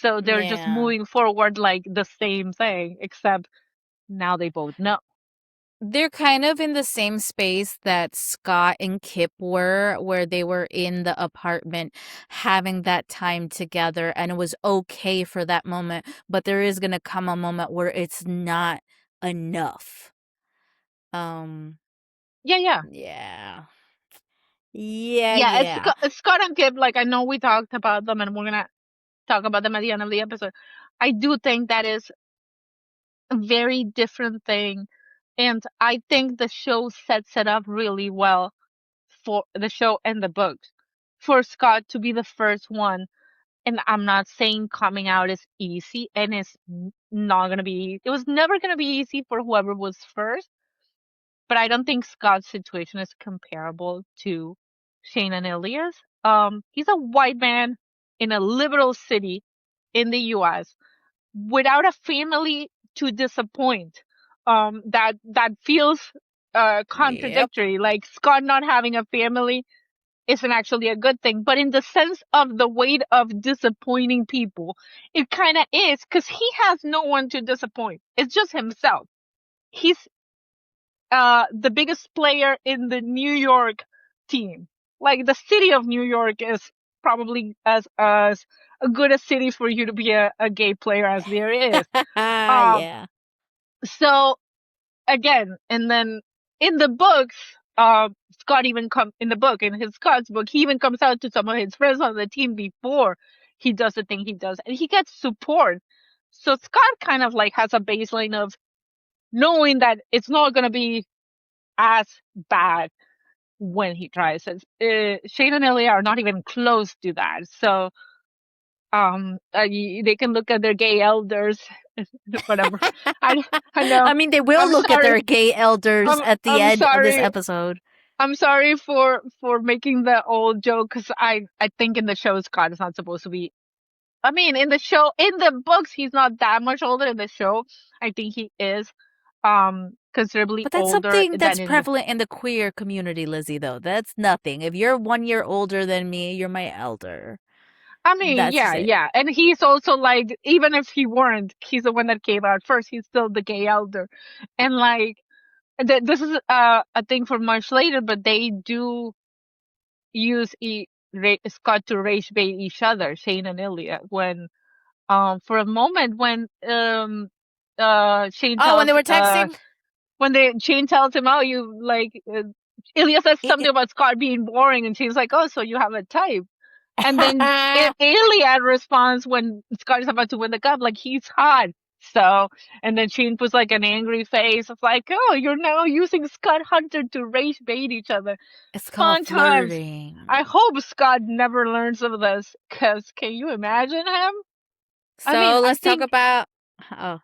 So they're just yeah. moving forward like the same thing, except now they both know. They're kind of in the same space that Scott and Kip were, where they were in the apartment having that time together, and it was okay for that moment, but there is gonna come a moment where it's not enough. Um, Yeah, yeah. yeah. Yeah, Yeah, yeah. It's Scott and Kip, like I know we talked about them and we're gonna talk about them at the end of the episode. I do think that is a very different thing. And I think the show sets it up really well for the show and the books for Scott to be the first one. And I'm not saying coming out is easy, and it's not gonna be, it was never gonna be easy for whoever was first, but I don't think Scott's situation is comparable to Shane and Ilya's. He's a white man in a liberal city in the US without a family to disappoint. That feels Yep. contradictory. Like Scott not having a family isn't actually a good thing, but in the sense of the weight of disappointing people, it kind of is because he has no one to disappoint. It's just himself. He's the biggest player in the New York team. Like the city of New York is probably as a good a city for you to be a gay player as there is. Um, Yeah. so again, and then in the books, Scott even come in the book in his Scott's book, he even comes out to some of his friends on the team before he does the thing he does, and he gets support. So Scott kind of like has a baseline of knowing that it's not gonna be as bad when he tries it. Shane and Ilya are not even close to that. So they can look at their gay elders, whatever. I I know. I mean, they will I'm look at their sorry. gay elders I'm at the I'm end of this sorry. episode. I'm sorry for making the old joke because I think in the show Scott is not supposed to be. I mean, in the show, in the books, he's not that much older. In the show, I think he is considerably But that's older something than that's in the. prevalent in the queer community, Lizzie, though. That's nothing. If you're 1 year older than me, you're my elder. I mean, That's just yeah, it. yeah. And he's also like, even if he weren't, he's the one that came out first. He's still the gay elder. And like, this is a thing for much later, but they do use Scott to rage bait each other, Shane and Ilya, when, for a moment Shane Oh, when they tells, were texting? Shane tells him, oh, you like, Ilya says I- something about Scott being boring, and Shane's like, oh, so you have a type. And then I- Iliad responds when Scott is about to win the cup, like he's hot. So, and then Shane puts like an angry face of like, oh, you're now using Scott Hunter to rage bait each other. it's called Fun times. flirting. I hope Scott never learns of this, cause can you imagine him? I mean, So I let's talk think about. Oh,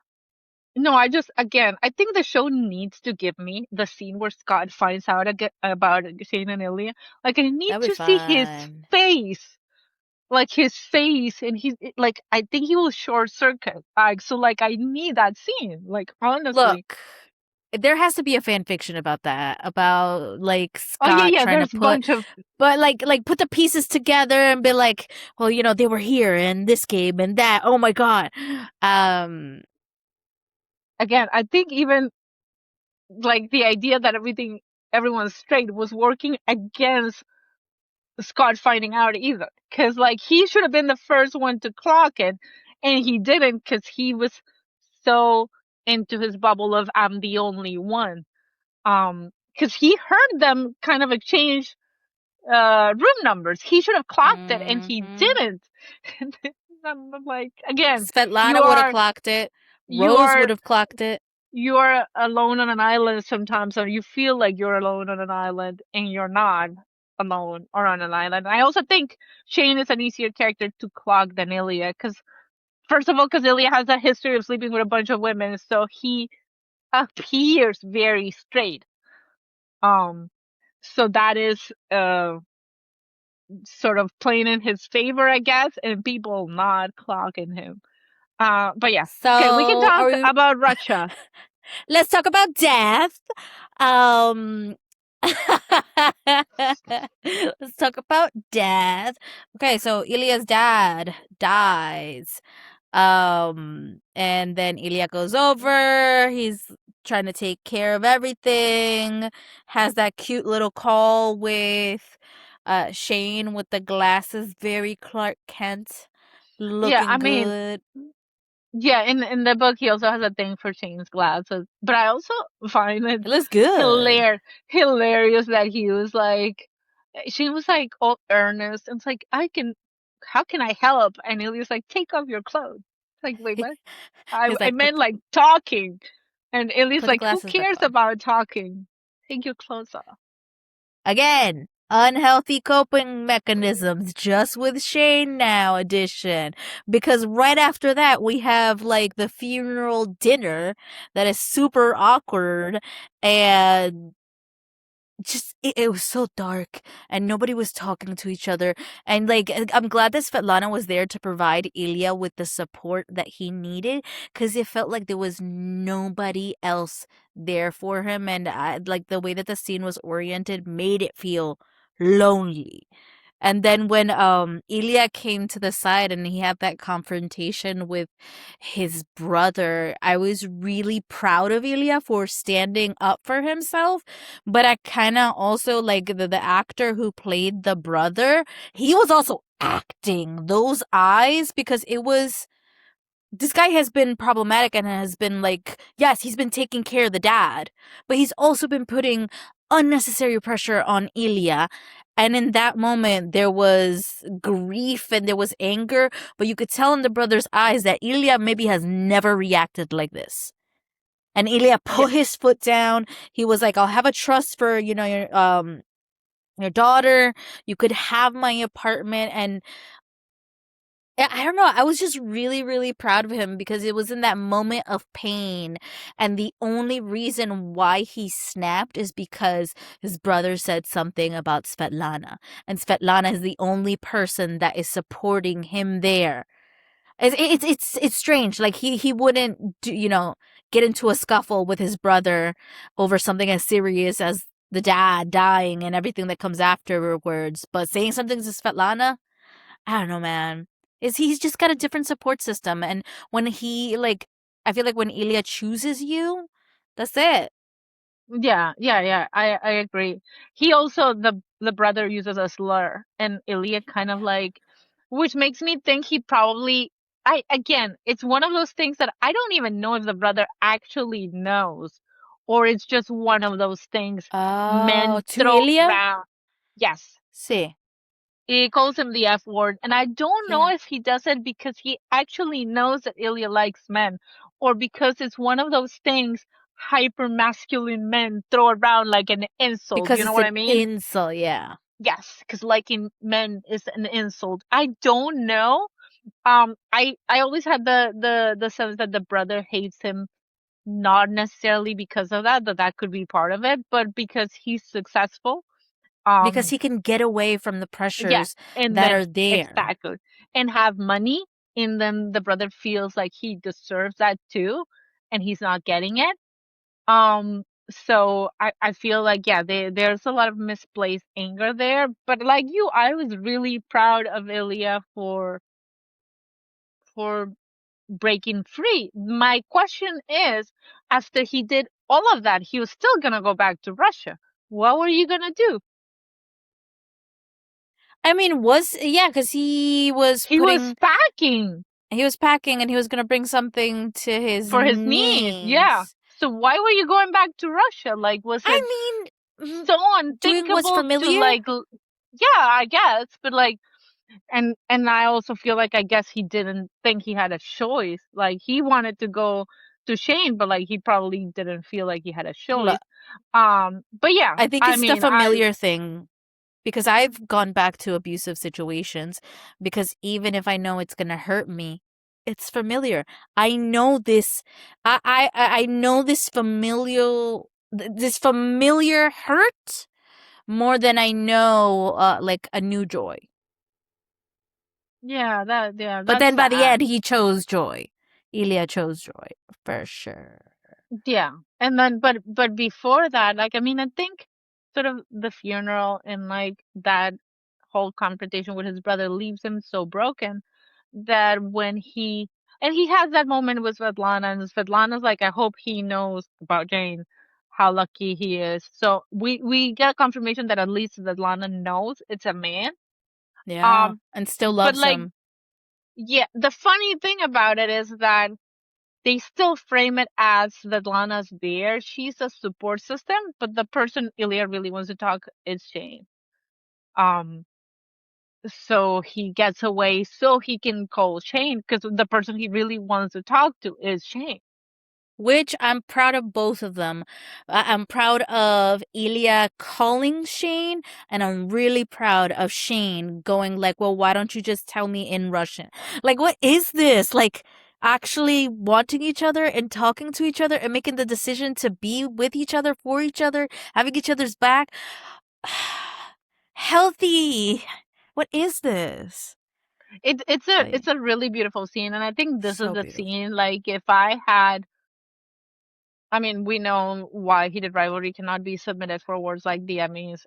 no, again, I think the show needs to give me the scene where Scott finds out about Shane and Ilya. Like, I need that'll be to see his fun. face like his face, and he's like, I think he will short circuit. Like, so like I need that scene. Like honestly. Look, there has to be a fan fiction about that, about like Oh yeah, Scott yeah. trying to There's a put, bunch of but like put the pieces together and be like, well, they were here in this game and that. Oh my god. Um, again. I think even like the idea that everyone's straight was working against Scott finding out either. Because like he should have been the first one to clock it, and he didn't because he was so into his bubble of I'm the only one. Because he heard them kind of exchange room numbers. He should have clocked it, and he mhm. didn't. And I'm like, again, you Svetlana would have are clocked it. you Rose would are have clocked it. you're alone on an island sometimes, or you feel like you're alone on an island, and you're not alone or on an island. I also think Shane is an easier character to clock than Ilya, because first of all, because Ilya has a history of sleeping with a bunch of women, so he appears very straight. Um, so that is sort of playing in his favor, I guess, and people not clocking him. But yeah, okay, we can So, talk are we about Russia. let's talk about death. Um Let's talk about death. Okay, so Ilya's dad dies. And then Ilya goes over, he's trying to take care of everything, has that cute little call with Shane with the glasses, very Clark Kent, Yeah, looking I mean, good. yeah, in the book he also has a thing for Shane's glasses, but I also find it It looks good. hilarious that he was like, she was like all earnest, and it's like how can I help? And he was like, take off your clothes. It's like, wait, what? He's I like, meant like talking, and Ellie's put the like, who glasses back cares on. about talking? Take your clothes off. Again, unhealthy coping mechanisms just with Shane now edition. Because right after that, we have like the funeral dinner that is super awkward and just it was so dark and nobody was talking to each other, and like I'm glad that Svetlana was there to provide Ilya with the support that he needed, because it felt like there was nobody else there for him, and like the way that the scene was oriented made it feel lonely. And then when Ilya came to the side and he had that confrontation with his brother, I was really proud of Ilya for standing up for himself. But I kind of also like the actor who played the brother, he was also acting those eyes, because it was, this guy has been problematic and has been like, yes, he's been taking care of the dad, but he's also been putting unnecessary pressure on Ilya. And in that moment, there was grief and there was anger, but you could tell in the brother's eyes that Ilya maybe has never reacted like this. And Ilya put Yes. his foot down. He was like, I'll have a trust for, your daughter. You could have my apartment. And I don't know. I was just really, really proud of him because it was in that moment of pain. And the only reason why he snapped is because his brother said something about Svetlana. And Svetlana is the only person that is supporting him there. It's strange. Like he wouldn't get into a scuffle with his brother over something as serious as the dad dying and everything that comes afterwards. But saying something to Svetlana, I don't know, man. Is he's just got a different support system, and when he like, I feel like when Ilya chooses you, that's it. Yeah, yeah, yeah. I agree. He also the brother uses a slur, and Ilya kind of like, which makes me think he probably. I again, it's one of those things that I don't even know if the brother actually knows, or it's just one of those things Oh, men to throw Ilya? around. Yes, See, he calls him the F word, and I don't know yeah, if he does it because he actually knows that Ilya likes men, or because it's one of those things hyper masculine men throw around like an insult. because You know it's what an I mean? insult. Yeah, Yes, because liking men is an insult. I don't know. I always had the sense that the brother hates him, not necessarily because of that, that could be part of it, but because he's successful Because Um, he can get away from the yeah, pressures and that then are there. exactly, and have money, and then the brother feels like he deserves that too, and he's not getting it. So I feel like yeah, there's a lot of misplaced anger there. But like you, I was really proud of Ilya for breaking free. My question is, after he did all of that, he was still gonna go back to Russia. What were you gonna do? I mean, yeah, because He was packing he was packing and he was gonna bring something to his for his niece, yeah. niece. So why were you going back to Russia? Like, was I it mean, so doing what's unthinkable to familiar. like, yeah, I guess, but like, and I also feel like I guess he didn't think he had a choice. Like he wanted to go to Shane, but like he probably didn't feel like he had a choice. Look, But yeah, I think I it's the mean, I familiar thing because I've gone back to abusive situations because even if I know it's gonna hurt me, it's familiar. I know this. I know this familiar hurt more than I know like a new joy. yeah, But that's then by the end, sad. he chose joy. Ilya chose joy for sure. Yeah. And then but before that, like I mean, I think sort of the funeral and like that whole confrontation with his brother leaves him so broken that when he has that moment with Svetlana, and Svetlana's like, I hope he knows about Jane, how lucky he is. So we get confirmation that at least Svetlana knows it's a man. Yeah, Um, and still but loves like him. yeah, the funny thing about it is that they still frame it as Svetlana's there. She's a support system, but the person Ilya really wants to talk is Shane. Um, so he gets away so he can call Shane because the person he really wants to talk to is Shane. Which I'm proud of both of them. I'm proud of Ilya calling Shane, and I'm really proud of Shane going like, "Well, why don't you just tell me in Russian?" Like, what is this? Like, actually wanting each other and talking to each other and making the decision to be with each other, for each other, having each other's back. Healthy. What is this? It's Like, a really beautiful scene, and I think this is so the beautiful. scene. Like if I had, I mean, we know why Heated Rivalry cannot be submitted for awards like the Emmys.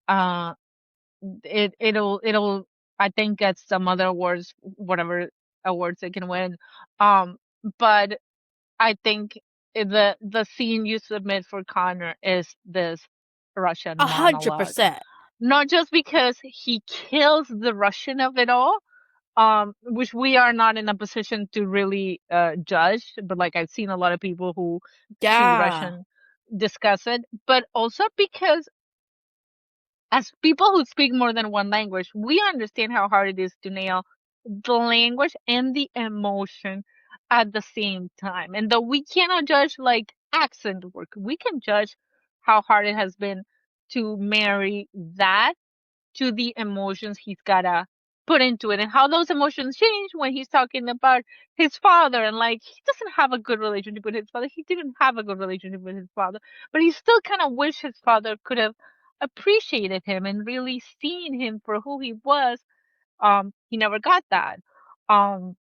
Uh, it'll I think get some other awards, whatever awards it can win. Um, but I think the scene you submit for Connor is this Russian monologue. 100%. Not just because he kills the Russian of it all, which we are not in a position to really judge, but like I've seen a lot of people who chew Yeah. Russian discuss it, but also because as people who speak more than one language, we understand how hard it is to nail the language and the emotion at the same time. And though we cannot judge like accent work, we can judge how hard it has been to marry that to the emotions he's gotta put into it and how those emotions change when he's talking about his father and like he doesn't have a good relationship with his father. He didn't have a good relationship with his father, but he still kind of wish his father could have appreciated him and really seen him for who he was. He never got that. Um,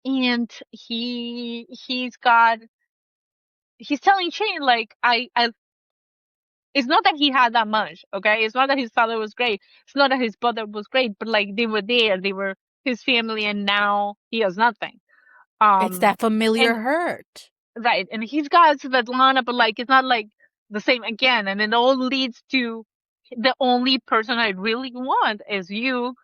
and he's telling Shane like I it's not that he had that much, okay? It's not that his father was great. It's not that his brother was great, but like they were there, they were his family, and now he has nothing. It's Um, that familiar and hurt. right, and he's got Svetlana, but like it's not like the same again, and it all leads to the only person I really want is you.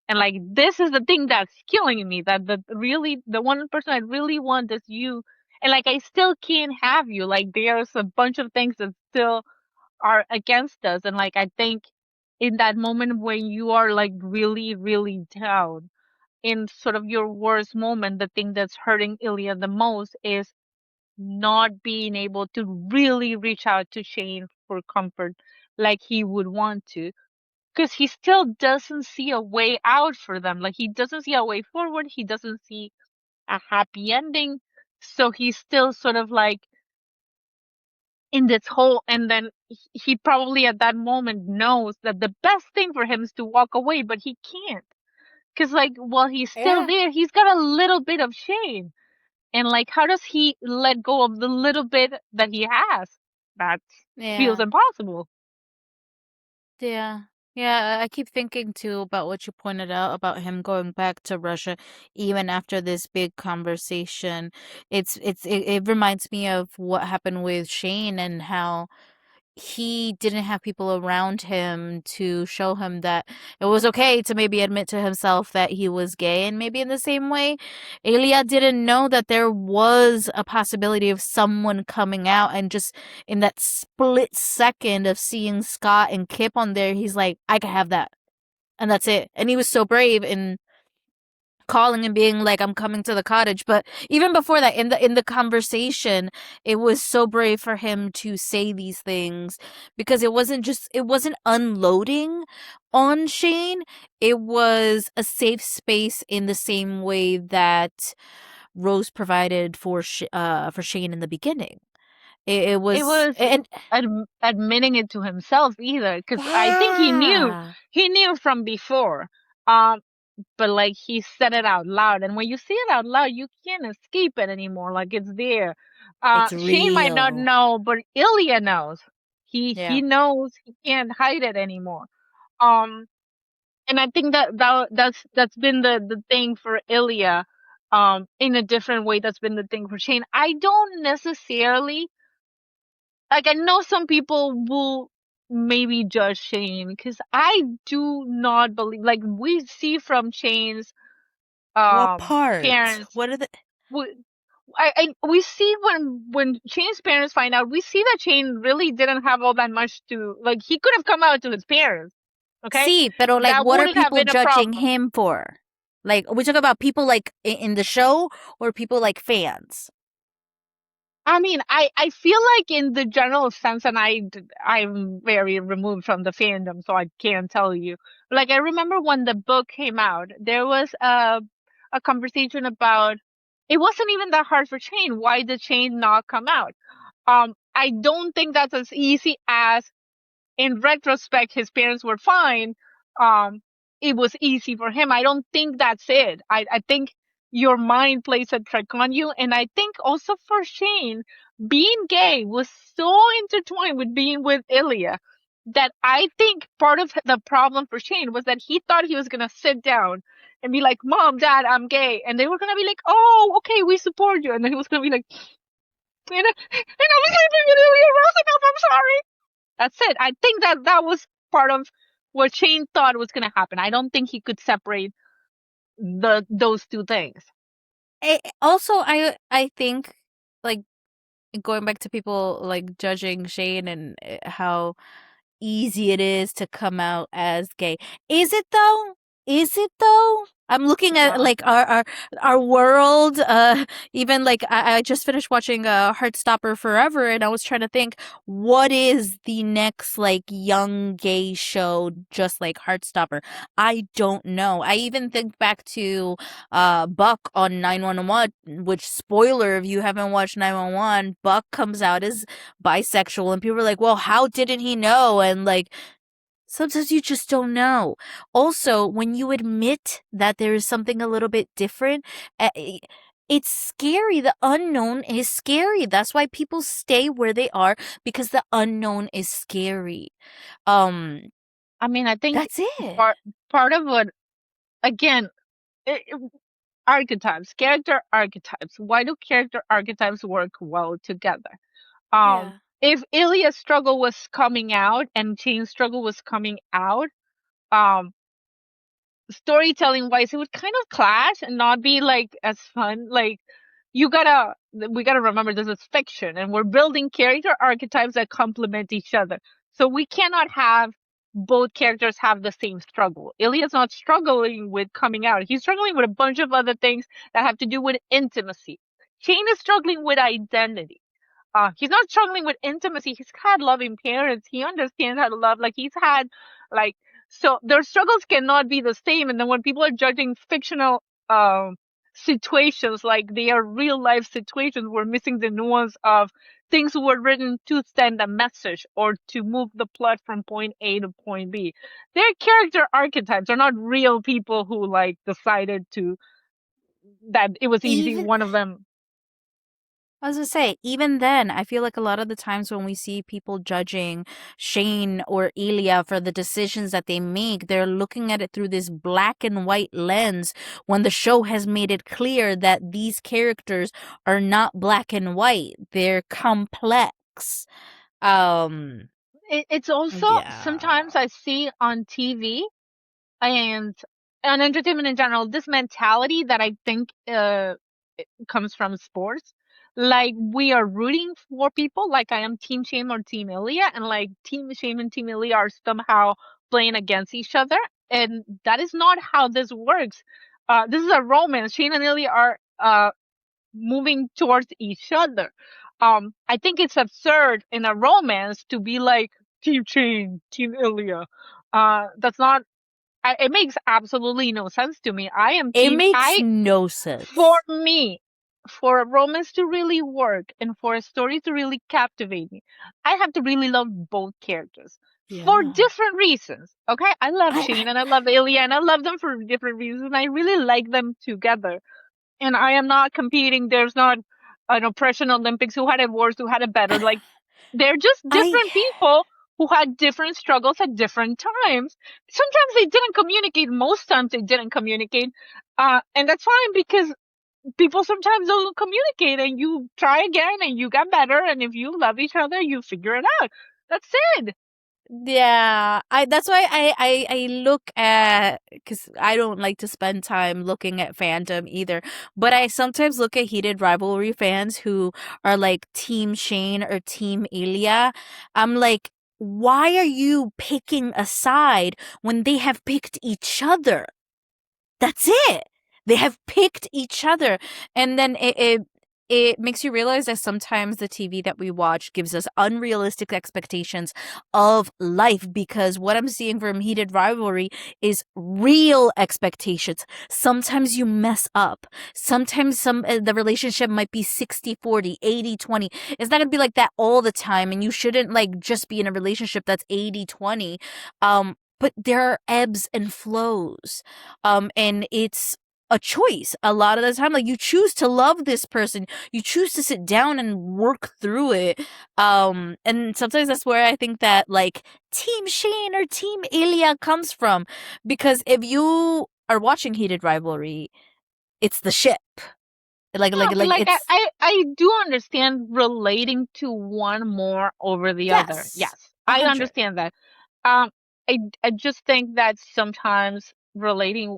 And like this is the thing that's killing me, that the one person I really want is you. And like I still can't have you. Like there's a bunch of things that still are against us. And like I think in that moment when you are like really, really down in sort of your worst moment, the thing that's hurting Ilya the most is not being able to really reach out to Shane for comfort like he would want to. Because he still doesn't see a way out for them. Like he doesn't see a way forward. He doesn't see a happy ending. So he's still sort of like in this whole, and then he probably at that moment knows that the best thing for him is to walk away, but he can't. Because, like, while he's still Yeah. there, he's got a little bit of Shane. And, like, how does he let go of the little bit that he has? That feels Yeah. impossible. Yeah. Yeah, I keep thinking too about what you pointed out about him going back to Russia even after this big conversation. It reminds me of what happened with Shane and how he didn't have people around him to show him that it was okay to maybe admit to himself that he was gay. And maybe in the same way, Ilya didn't know that there was a possibility of someone coming out. And just in that split second of seeing Scott and Kip on there, he's like, I can have that. And that's it. And he was so brave in calling and being like, I'm coming to the cottage. But even before that, in the conversation, it was so brave for him to say these things, because it wasn't unloading on Shane. It was a safe space in the same way that Rose provided for Shane in the beginning. It It was, was and admitting it to himself either, because I think yeah, he knew from before. Um, but like he said it out loud, and when you say it out loud, you can't escape it anymore. Like it's there. it's Shane might not real. know, but Ilya knows. Yeah. He knows he can't hide it anymore. Um, and I think that's been the thing for Ilya. In a different way, that's been the thing for Shane. I don't necessarily like. I know some people will maybe judge Shane because I do not believe. Like we see from Shane's What part? parents, What are the we, we see when Shane's parents find out, we see that Shane really didn't have all that much to like. He could have come out to his parents, okay? See, pero like, That what are wouldn't have people been a judging problem. him for? Like, we talk about people like in the show or people like fans? I mean, I feel like in the general sense, and I'm very removed from the fandom, so I can't tell you. But like I remember when the book came out, there was a conversation about it wasn't even that hard for Shane. Why did Shane not come out? I don't think that's as easy as in retrospect, his parents were fine. Um, it was easy for him. I don't think that's it. I think your mind plays a trick on you. And I think also for Shane, being gay was so intertwined with being with Ilya that I think part of the problem for Shane was that he thought he was going to sit down and be like, Mom, Dad, I'm gay. And they were going to be like, oh, okay, we support you. And then he was going to be like, and I was sleeping with Ilya Rosenov. I'm sorry. That's it. I think that was part of what Shane thought was going to happen. I don't think he could separate those two things. Also, I think, like, going back to people like judging Shane and how easy it is to come out as gay. Is it though? Is it though? I'm looking at Uh, like our world. Even like I just finished watching Heartstopper Forever, and I was trying to think, what is the next like young gay show just like Heartstopper? I don't know. I even think back to Buck on 911, which, spoiler if you haven't watched 911, Buck comes out as bisexual, and people are like, well, how didn't he know? And like, sometimes you just don't know. Also, when you admit that there is something a little bit different, it's scary. The unknown is scary. That's why people stay where they are, because the unknown is scary. Um, I mean, I think that's it. part part of what again archetypes, character archetypes. Why do character archetypes work well together? Yeah. If Ilya's struggle was coming out and Shane's struggle was coming out, um, storytelling wise, it would kind of clash and not be like as fun. Like we gotta remember this is fiction and we're building character archetypes that complement each other. So we cannot have both characters have the same struggle. Ilya's not struggling with coming out. He's struggling with a bunch of other things that have to do with intimacy. Shane is struggling with identity. He's not struggling with intimacy. He's had loving parents. He understands how to love. Like he's had, like, so their struggles cannot be the same. And then when people are judging fictional situations like they are real life situations, we're missing the nuance of things were written to send a message or to move the plot from point A to point B. They're character archetypes. They're not real people who like decided to that it was easy. Even One of them. I was gonna say, even then, I feel like a lot of the times when we see people judging Shane or Ilya for the decisions that they make, they're looking at it through this black and white lens when the show has made it clear that these characters are not black and white. They're complex. Um, It's also yeah. sometimes I see on TV and on entertainment in general this mentality that I think it comes from sports. Like we are rooting for people, like I am Team Shane or Team Ilya, and like Team Shane and Team Ilya are somehow playing against each other, and that is not how this works. This is a romance. Shane and Ilya are moving towards each other. I think it's absurd in a romance to be like Team Shane, Team Ilya. That's not it makes absolutely no sense to me. I am It team makes I no for sense. me for a romance to really work and for a story to really captivate me, I have to really love both characters for Yeah. different reasons. Okay? I love I Shane and I love Ilya and I love them for different reasons and I really like them together. And I am not competing. There's not an oppression Olympics who had it worse, who had it better. Like they're just I different people who had different struggles at different times. Sometimes they didn't communicate. Most times they didn't communicate. And that's fine because people sometimes don't communicate and you try again and you get better. And if you love each other, you figure it out. That's it. Yeah, I that's why I look at, because I don't like to spend time looking at fandom either, but I sometimes look at Heated Rivalry fans who are like Team Shane or Team Ilya. I'm like, why are you picking a side when they have picked each other? That's it. They have picked each other. And then it makes you realize that sometimes the TV that we watch gives us unrealistic expectations of life, because what I'm seeing from Heated Rivalry is real expectations. Sometimes you mess up. Sometimes the relationship might be 60-40, 80-20. It's not going to be like that all the time, and you shouldn't like just be in a relationship that's 80-20. But there are ebbs and flows. And it's a choice a lot of the time. Like, you choose to love this person, you choose to sit down and work through it. And sometimes that's where I think that like Team Shane or Team Ilya comes from, because if you are watching Heated Rivalry, it's the ship. Yeah, but like It's, I do understand relating to one more over the other. yes, Yes, a I hundred. understand that. Um, I just think that sometimes relating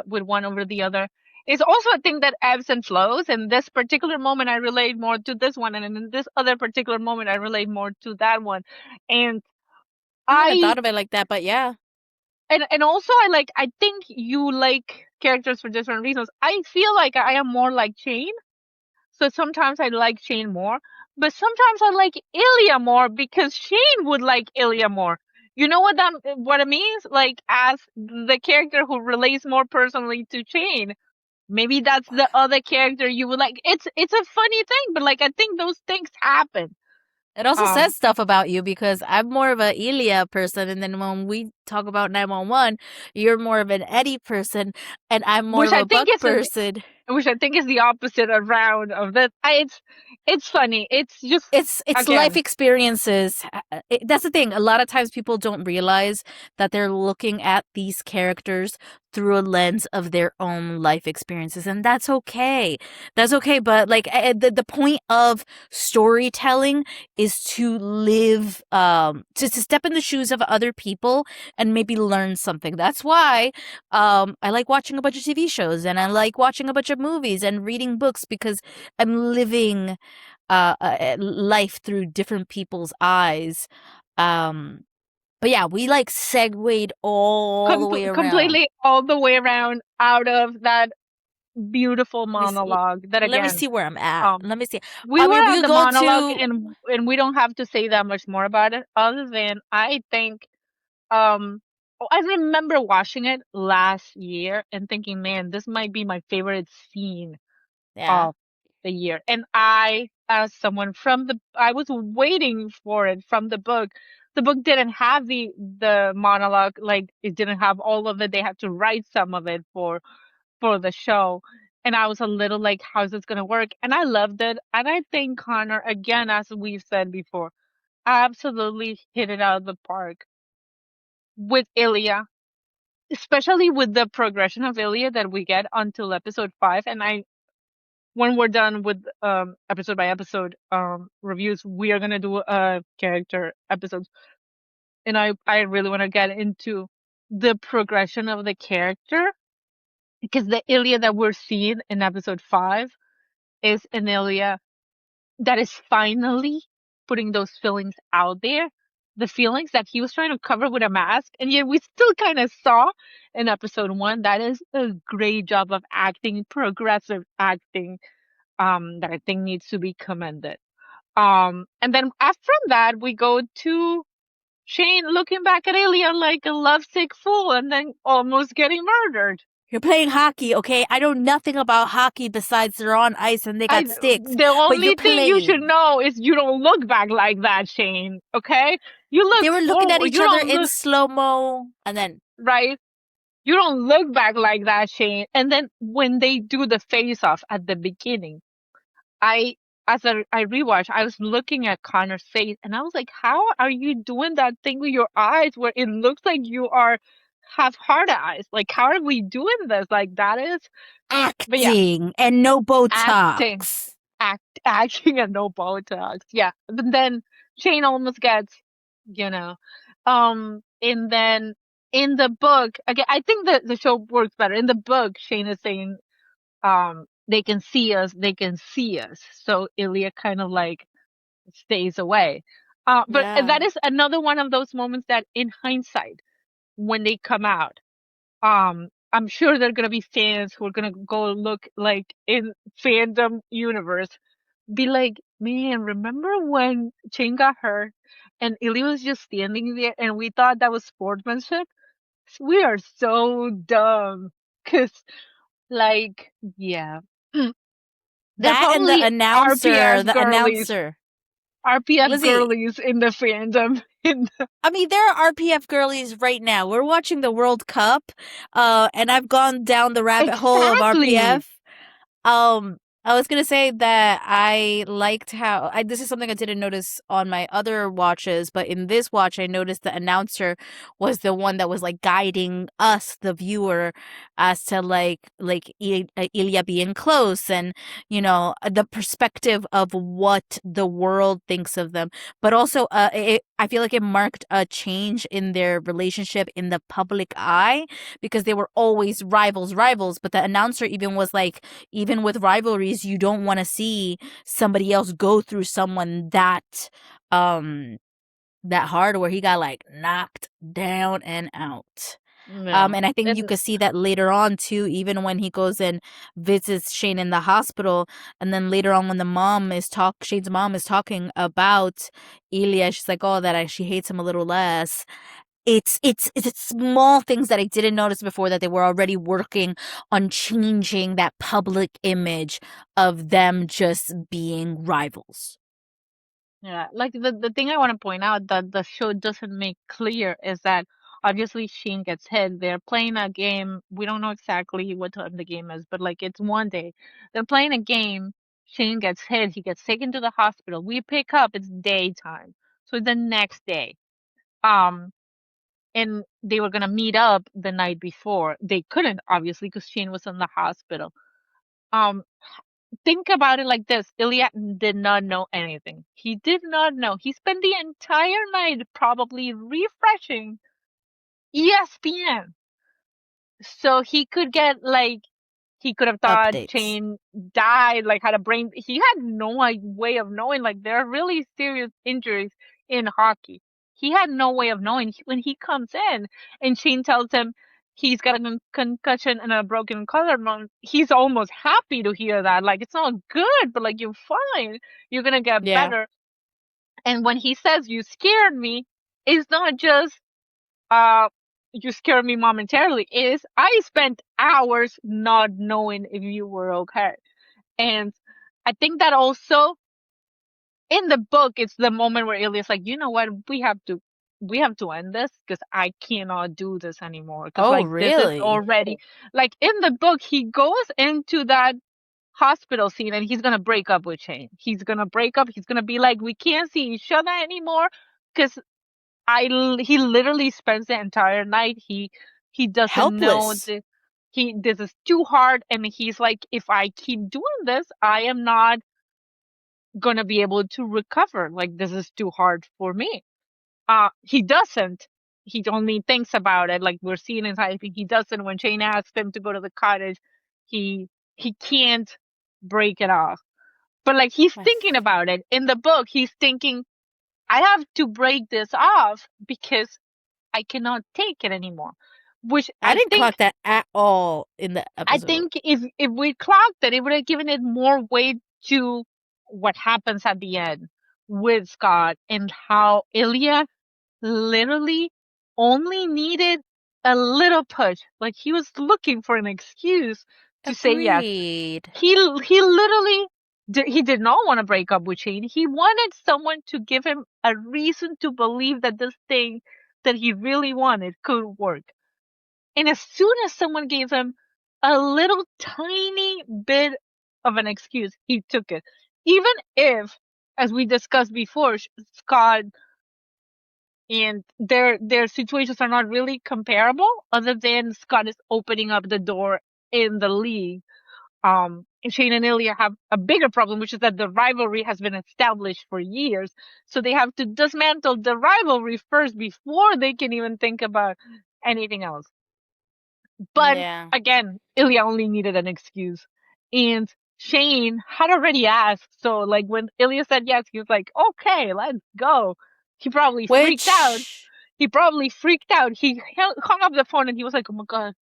with one over the other is also a thing that ebbs and flows. In this particular moment, I relate more to this one, and in this other particular moment, I relate more to that one. And I haven't I thought of it like that, but yeah. and also I think you like characters for different reasons. I feel like I am more like Shane, so sometimes I like Shane more, but sometimes I like Ilya more because Shane would like Ilya more. You know what it means? Like as the character who relates more personally to Shane, maybe that's the other character you would like. It's a funny thing, but like I think those things happen. It also Um, says stuff about you, because I'm more of a Ilya person, and then when we talk about 911, you're more of an Eddie person, and I'm more which of I a think Buck is person. which I think is the opposite around of this. It's funny. It's just It's life again, experiences. That's the thing. A lot of times people don't realize that they're looking at these characters through a lens of their own life experiences, and that's okay. That's okay. But like, the point of storytelling is to live, to step in the shoes of other people and maybe learn something. That's why I like watching a bunch of TV shows, and I like watching a bunch of movies and reading books, because I'm living life through different people's eyes. Um, but yeah, we like segued all the way around. completely all the way around out of that beautiful Let me s- monologue. That let me again, see where I'm at. um, Let me see. we I were mean, we at could the go monologue, to, and we don't have to say that much more about it, other than I think I remember watching it last year and thinking, man, this might be my favorite scene yeah. of the year. And I as someone from the I was waiting for it from the book. The book didn't have the monologue, like it didn't have all of it. They had to write some of it for the show. And I was a little like, how's this gonna work? And I loved it. And I think Connor, again, as we've said before, absolutely hit it out of the park with Ilya, especially with the progression of Ilya that we get until episode 5. And when we're done with episode by episode reviews, we are gonna do a character episode. And I really want to get into the progression of the character, because the Ilya that we're seeing in episode 5 is an Ilya that is finally putting those feelings out there. The feelings that he was trying to cover with a mask, and yet we still kind of saw in episode 1. That is a great job of acting, progressive acting, that I think needs to be commended. And then from that, we go to Shane looking back at Ilya like a lovesick fool and then almost getting murdered. You're playing hockey, okay? I know nothing about hockey besides they're on ice and they I got sticks, The but you're only thing you should playing. know is you don't look back like that, Shane. Okay? You They look were looking at forward. each You other don't in look slow mo, and then right. You don't look back like that, Shane. And then when they do the face off at the beginning, I I rewatched, I was looking at Connor's face and I was like, how are you doing that thing with your eyes where it looks like you are have hard eyes? Like, how are we doing this? Like, that is, but yeah, acting and no acting, Botox. acting and no Botox. Yeah. But then Shane almost gets, you know, and then in the book, again, I think that the show works better. In the book, Shane is saying, they can see us, they can see us. So Ilya kind of like stays away. But Yeah. that is another one of those moments that in hindsight, when they come out, I'm sure there are gonna be fans who are gonna go look like in fandom universe, be like, man, remember when Shane got hurt and Ilya was just standing there and we thought that was sportsmanship? We are so dumb. Cause like, yeah. They're That and the probably announcer, RPF the girlies, announcer. RPF Lizzie, girlies in the fandom. I mean, there are RPF girlies right now. We're watching the World Cup, and I've gone down the rabbit hole of Exactly. RPF. Um, I was gonna say that I liked how this is something I didn't notice on my other watches, but in this watch, I noticed the announcer was the one that was like guiding us, the viewer, as to Ilya being close and the perspective of what the world thinks of them, but also I feel like it marked a change in their relationship in the public eye because they were always rivals, but the announcer even was like, even with rivalries, you don't want to see somebody else go through someone um that hard where he got like knocked down and out. Yeah. And I think you And could see that later on too, even when he goes and visits Shane in the hospital, and then later on when Shane's mom is talking about Ilya, she's like, oh, she hates him a little less. It's small things that I didn't notice before, that they were already working on changing that public image of them just being rivals. yeah, like the thing I want to point out that the show doesn't make clear is that obviously Sheen gets hit. They're playing a game. We don't know exactly what time the game is, but like it's one day. They're playing a game. Shane gets hit. He gets taken to the hospital. We pick up. It's daytime. So the next day. Um, and they were gonna meet up the night before. They couldn't, obviously, because Shane was in the hospital. Um, think about it like this. Ilya did not know anything. He did not know. He spent the entire night probably refreshing ESPN. So he could get like, he could have thought Updates. Shane died, like had a brain. He had no like way of knowing. Like there are really serious injuries in hockey. He had no way of knowing when he comes in and Shane tells him he's got a concussion and a broken collarbone. He's almost happy to hear that. Like it's not good, but like you're fine. You're gonna get Yeah. better. And when he says you scared me, it's not just uh you scared me momentarily. Is I spent hours not knowing if you were okay. And I think that also in the book, it's the moment where Ilya's like, you know what, we have to end this because I cannot do this anymore. Because Oh, like this is really? already like in the book, he goes into that hospital scene and he's gonna break up with Shane. He's gonna break up. He's gonna be like, we can't see each other anymore because he literally spends the entire night. He doesn't know Helpless. that this is too hard, and he's like, if I keep doing this, I am not gonna be able to recover. Like this is too hard for me. He doesn't. He only thinks about it. Like we're seeing in typing, he doesn't. When Shane asks him to go to the cottage, he he can't break it off. But like he's I thinking about it. In the book, he's thinking, I have to break this off because I cannot take it anymore. Which I didn't clock that at all in the I episode. think if we clocked it, it would have given it more weight to what happens at the end with Scott and how Ilya literally only needed a little push. Like he was looking for an excuse to say yes. Agreed. He literally he did not want to break up with Shane. He wanted someone to give him a reason to believe that this thing that he really wanted could work. And as soon as someone gave him a little tiny bit of an excuse, he took it. Even if, as we discussed before, Scott and their situations are not really comparable, other than Scott is opening up the door in the league. And Shane and Ilya have a bigger problem, which is that the rivalry has been established for years. So they have to dismantle the rivalry first before they can even think about anything else. But Yeah. again, Ilya only needed an excuse. And Shane had already asked. So like when Ilya said yes, he was like, okay, let's go. He probably freaked out. Which, He probably freaked out. He hung up the phone and he was like, oh my God,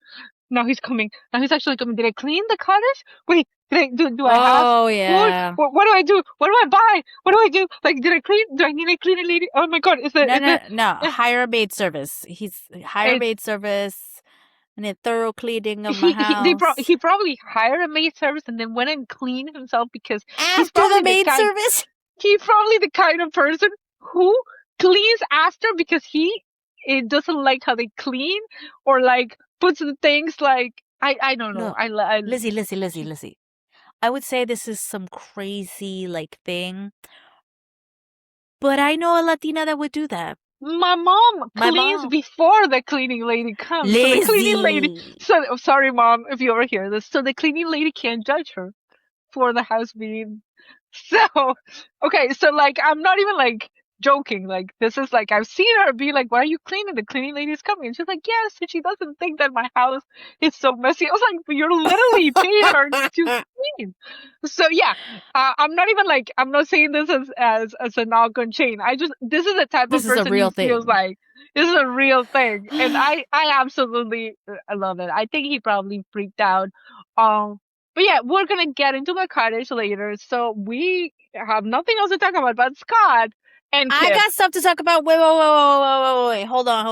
now he's coming. Now he's actually coming. Did I clean the cottage? Wait, do I have oh food? yeah. What do I do? What do I buy? What do I do? Like, did I clean? Do I need to clean a lady? Oh my God, No, no, no. Hire a maid service. He's hire a it's maid service and a thorough cleaning of my he house. he probably hired a maid service and then went and cleaned himself because he's After the probably the maid kind service? he's probably the kind of person who cleans after because he it doesn't like how they clean or like puts the things like I don't know. Look, Lizzie. I would say this is some crazy like thing, but I know a Latina that would do that. My mom My cleans mom. before the cleaning lady comes. So the cleaning lady Lizzie. so oh, sorry mom if you ever hear this. So the cleaning lady can't judge her for the house being so okay, so like I'm not even like joking. Like this is like I've seen her be like, "Why are you cleaning? The cleaning lady's coming." And she's like, "Yes." And she doesn't think that my house is so messy. I was like, "But you're literally paying her to clean." So yeah, I'm not even like I'm not saying this as a knock on Shane. I just this is the type of This is a person he real feels thing. like this is a real thing, and I absolutely love it. I think he probably freaked out. Um, but yeah, we're gonna get into the cottage later, so we have nothing else to talk about but Scott and I Kip. got stuff to talk about. Wait. Hold on.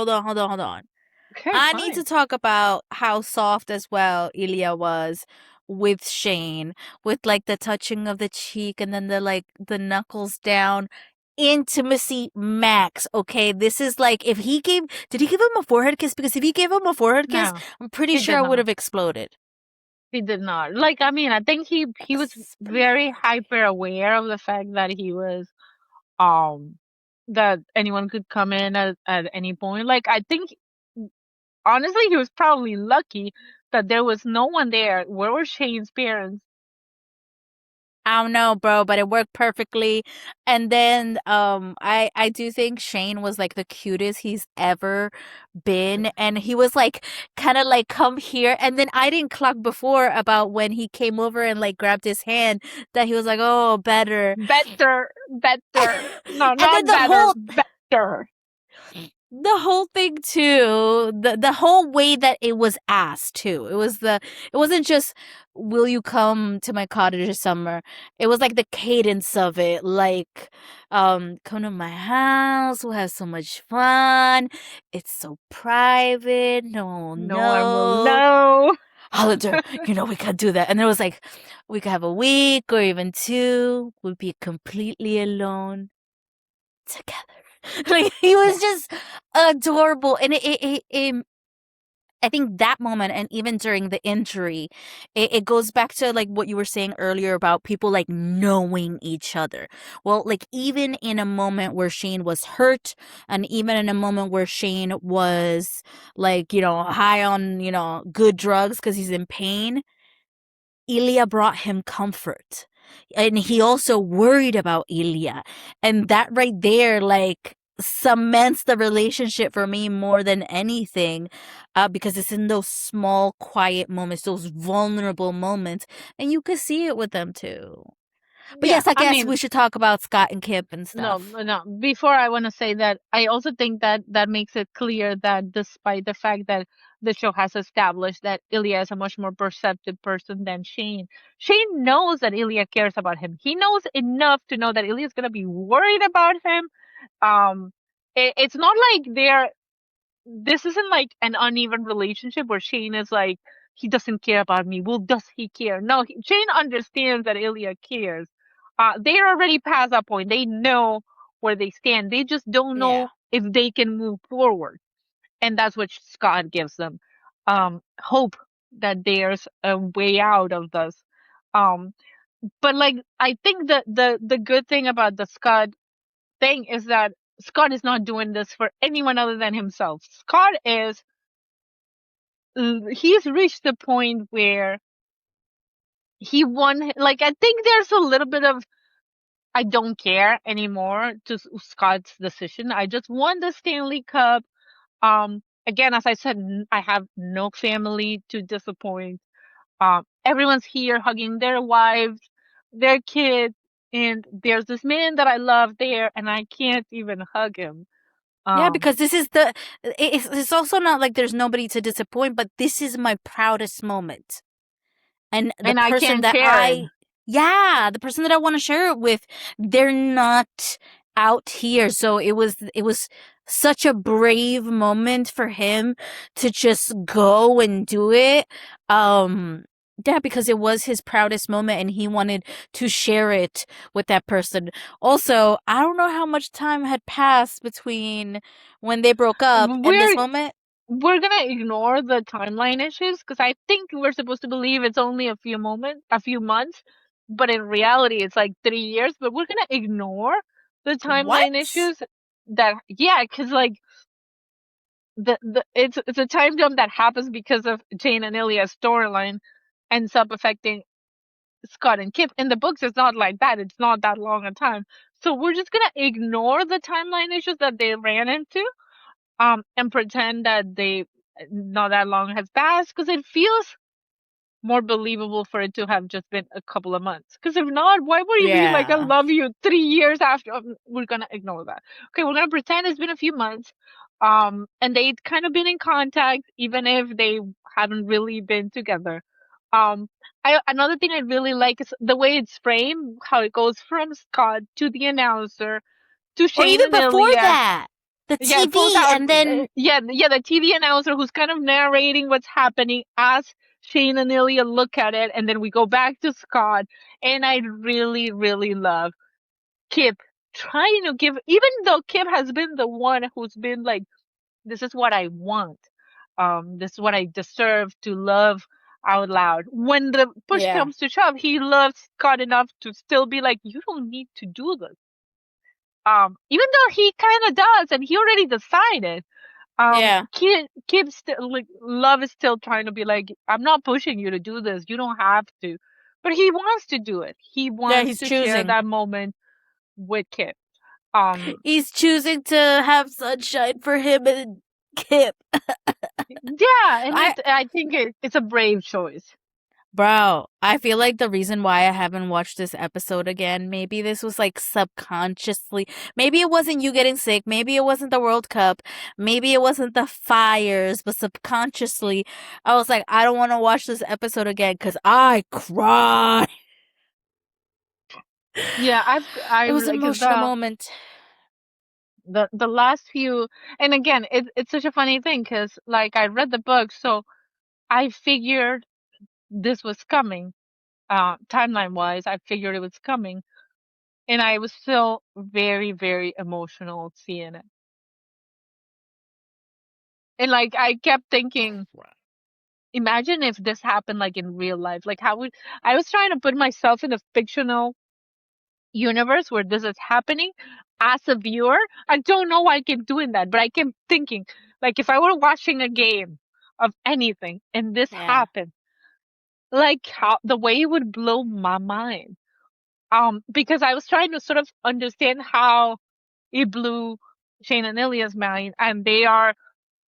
Okay, I need to fine. talk about how soft as well Ilya was with Shane, with like the touching of the cheek and then the like the knuckles down. Intimacy max. Okay, this is like if he gave, did he give him a forehead kiss? Because if he gave him a forehead kiss, No, I'm pretty he sure did I would not. have exploded. He did not. Like, I mean, I think he was very Explode. hyper aware of the fact that he was that anyone could come in at any point. Like, I think honestly, he was probably lucky that there was no one there. Where were Shane's parents? I don't know, bro, but it worked perfectly. And then I do think Shane was like the cutest he's ever been. And he was like kind of like come here. And then I didn't clock before about when he came over and like grabbed his hand that he was like, "Oh, better." Better, better. No, And then not better, better. the whole thing too, the whole way that it was asked too. It wasn't just will you come to my cottage this summer. It was like the cadence of it, like come to my house, we'll have so much fun. It's so private, no one will No one will know. know. Hollander, we can't do that. And it was like, we could have a week or even two. We'd be completely alone together. Like, he was Yeah. just adorable. And I think that moment, and even during the injury, it goes back to like what you were saying earlier about people like knowing each other. Well, like even in a moment where Shane was hurt, and even in a moment where Shane was like, high on, good drugs because he's in pain, Ilya brought him comfort. And he also worried about Ilya. And that right there, like, cements the relationship for me more than anything, because it's in those small, quiet moments, those vulnerable moments. And you could see it with them too. But Yeah, yes, I I guess mean, we should talk about Scott and Kip and no, stuff. no. Before I want to say that, I also think that that makes it clear that despite the fact that the show has established that Ilya is a much more perceptive person than Shane, Shane knows that Ilya cares about him. He knows enough to know that Ilya is gonna be worried about him. Um, it's not like they're this isn't like an uneven relationship where Shane is like, he doesn't care about me. Well, does he care? No, Shane understands that Ilya cares. They're already past that point. They know where they stand. They just don't Yeah. know if they can move forward. And that's what Scott gives them. Hope that there's a way out of this. Um, but like, I think that the good thing about the Scott thing is that Scott is not doing this for anyone other than himself. Scott is he's reached the point where he won. Like, I think there's a little bit of I don't care anymore to Scott's decision. I just won the Stanley Cup. Again, as I said, I have no family to disappoint. Everyone's here hugging their wives, their kids, and there's this man that I love there, and I can't even hug him. Yeah, Um, because this is it's also not like there's nobody to disappoint, but this is my proudest moment. And the and I person can't that share it. the person that I want to share it with, they're not out here. So it was such a brave moment for him to just go and do it. Um, yeah, because it was his proudest moment and he wanted to share it with that person. Also, I don't know how much time had passed between when they broke up and this We're moment. we're gonna ignore the timeline issues because I think we're supposed to believe it's only a few months, but in reality it's like 3 years. But we're gonna ignore the timeline What? issues. That yeah, because like it's a time jump that happens because of Jane and Ilya's storyline ends up affecting Scott and Kip. In the books, it's not like that. It's not that long a time. So we're just gonna ignore the timeline issues that they ran into and pretend that they not that long has passed because it feels more believable for it to have just been a couple of months. Because if not, why would you be like, I Yeah. love you 3 years after? We're gonna ignore that. Okay, we're gonna pretend it's been a few months. And they'd kind of been in contact, even if they haven't really been together. Another thing I really like is the way it's framed, how it goes from Scott to the announcer to Or Shane even and before Ilya. that, the Yeah, it pulls TV, out. and then Yeah, the TV announcer who's kind of narrating what's happening as Shane and Ilya look at it, and then we go back to Scott. And I really, really love Kip trying to give, even though Kip has been the one who's been like, "This is what I want. This is what I deserve to love out loud." When the push yeah, comes to shove, he loves Scott enough to still be like, "You don't need to do this." Even though he kind of does, and he already decided. yeah, Kid still like love is still trying to be like, I'm not pushing you to do this. You don't have to, but he wants to do it. He yeah. wants He's to share choosing. that moment with Kid. Um, He's choosing to have sunshine for him and Kip. yeah, and I I think it's a brave choice. Bro, I feel like the reason why I haven't watched this episode again, maybe this was like subconsciously. Maybe it wasn't you getting sick. Maybe it wasn't the World Cup. Maybe it wasn't the fires, but subconsciously, I was like, I don't want to watch this episode again because I cried. Yeah, I It was an like emotional moment. the last few, and again, it's such a funny thing because like I read the book, so I figured. this was coming. Timeline wise, I figured it was coming, and I was still very, very emotional seeing it. And like I kept thinking, imagine if this happened like in real life. Like how would I was trying to put myself in a fictional universe where this is happening as a viewer. I don't know why I keep doing that, but I kept thinking, like if I were watching a game of anything and this Yeah. happened, like how the way it would blow my mind. Because I was trying to sort of understand how it blew Shane and Ilya's mind, and they are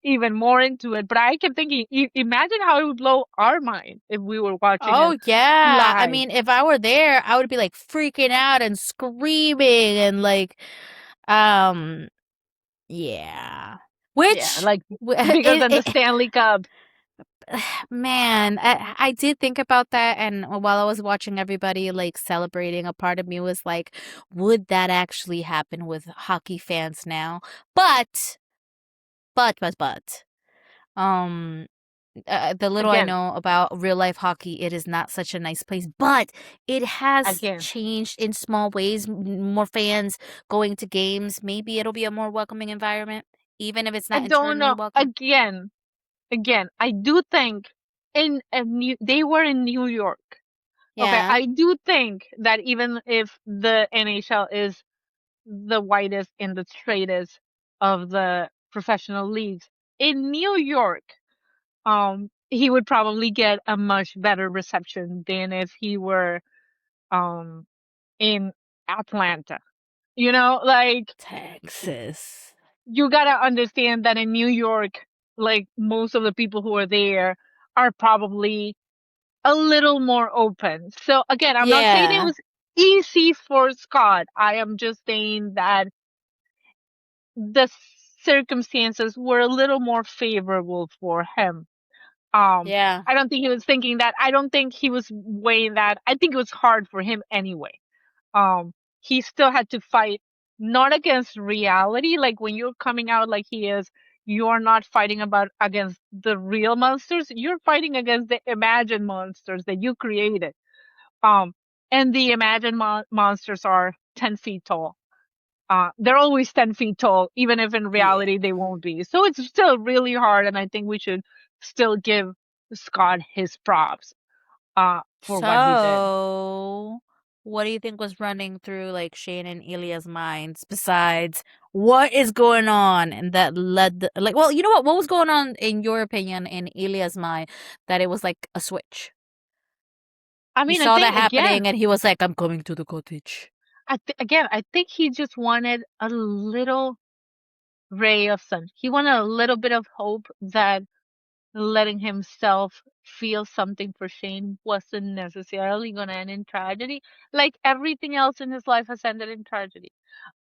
even more into it. But I kept thinking, imagine how it would blow our mind if we were watching it Oh yeah. I live. mean, if I were there, I would be like freaking out and screaming and like um yeah. Yeah, Which like bigger it, than the Stanley Cup. man, I did think about that, and while I was watching everybody like celebrating, a part of me was like, would that actually happen with hockey fans now? But but um the little I Again, know about real life hockey, it is not such a nice place, but it has again, changed in small ways. More fans going to games. Maybe it'll be a more welcoming environment, even if it's I not don't internally know. welcome. Again, I do think they were in New York. Okay, Yeah, I do think that even if the NHL is the whitest and the straightest of the professional leagues in New York, he would probably get a much better reception than if he were um in Atlanta. You know, like Texas. you gotta understand that in New York, like most of the people who are there are probably a little more open. So again, I'm not saying it Yeah, was easy for Scott. I am just saying that the circumstances were a little more favorable for him. Um, yeah. I don't think he was thinking that. I don't think he was weighing that. I think it was hard for him anyway. He still had to fight not against reality, like when you're coming out like he is, you're not fighting about against the real monsters, you're fighting against the imagined monsters that you created. Um, and the imagined monsters are 10 feet tall. They're always 10 feet tall, even if in Yeah. reality they won't be. So it's still really hard, and I think we should still give Scott his props for what he did. So, what do you think was running through like Shane and Ilya's minds besides what is going on and that led like well, you know what? What was going on in your opinion in Ilya's mind that it was like a switch? I He mean, I saw that think again, happening and he was like, I'm coming to the cottage. I think he just wanted a little ray of sun. He wanted a little bit of hope that letting himself feel something for Shane wasn't necessarily going to end in tragedy. Like everything else in his life has ended in tragedy.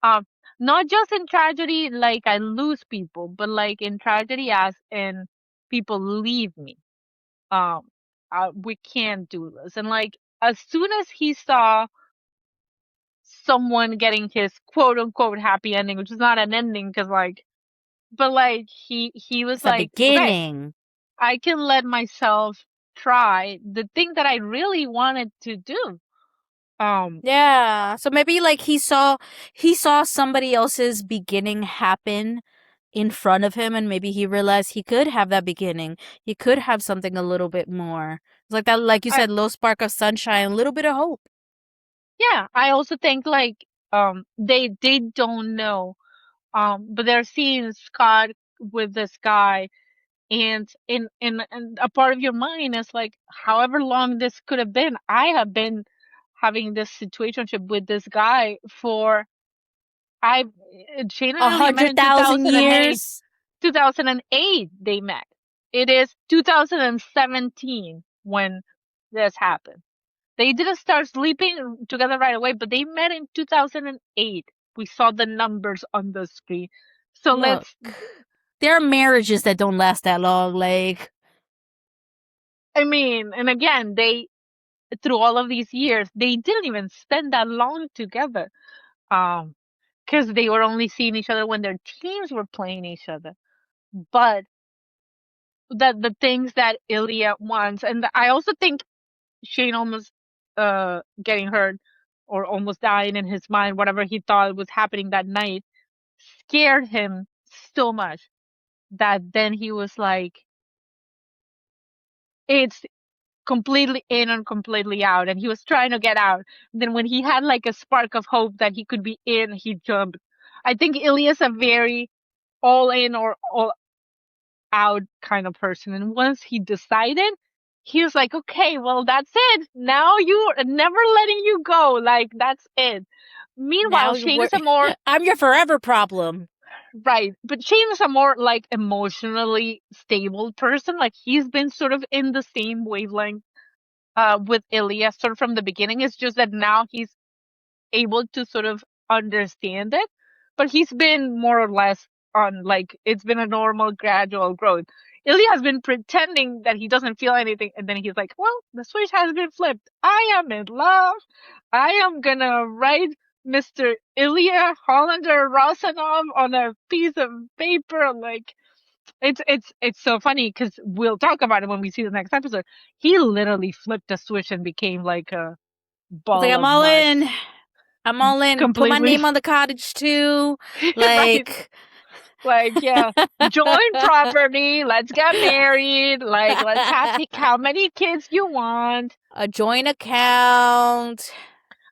Um, Not just in tragedy, like I lose people, but like in tragedy as in people leave me. Um, we can't do this. And like as soon as he saw someone getting his quote unquote happy ending, which is not an ending, because like, but like he was It's a like, okay, beginning. I can let myself try the thing that I really wanted to do. Um, Yeah. So maybe like he saw somebody else's beginning happen in front of him and maybe he realized he could have that beginning. He could have something a little bit more. It's like that like you I said, little spark of sunshine, a little bit of hope. Yeah, I also think like they don't know. But they're seeing Scott with this guy, and in a part of your mind is like, however long this could have been, I have been having this situationship with this guy for I Shane and A Ilya met hundred in thousand 2008. years. 2008 they met. It is 2017 when this happened. They didn't start sleeping together right away, but they met in 2008. We saw the numbers on the screen. So Look, let's, there are marriages that don't last that long. Like, I mean, and again, through all of these years, they didn't even spend that long together. Um, because they were only seeing each other when their teams were playing each other. But that the things that Ilya wants, and I also think Shane almost getting hurt or almost dying in his mind, whatever he thought was happening that night, scared him so much that then he was like, it's completely in and completely out. And he was trying to get out. Then when he had like a spark of hope that he could be in, he jumped. I think Ilya's a very all in or all out kind of person. And once he decided, he was like, okay, well, that's it. Now you never letting you go. Like, that's it. Meanwhile, Now Shane is a more, I'm your forever problem. right, but Shane is a more like emotionally stable person. Like, he's been sort of in the same wavelength with Ilya sort of from the beginning. It's just that now he's able to sort of understand it, but he's been more or less on like it's been a normal gradual growth. Ilya has been pretending that he doesn't feel anything, and then he's like, well, the switch has been flipped. I am in love. I am gonna write Mr. Ilya Hollander Rosanov on a piece of paper. Like, it's so funny because we'll talk about it when we see the next episode. He literally flipped a switch and became like a It's like ball of mud. I'm all in. Put my Completely name on the cottage too. right. Like Like, yeah, join property. Let's get married. Like, let's have pick how many kids you want. a joint account.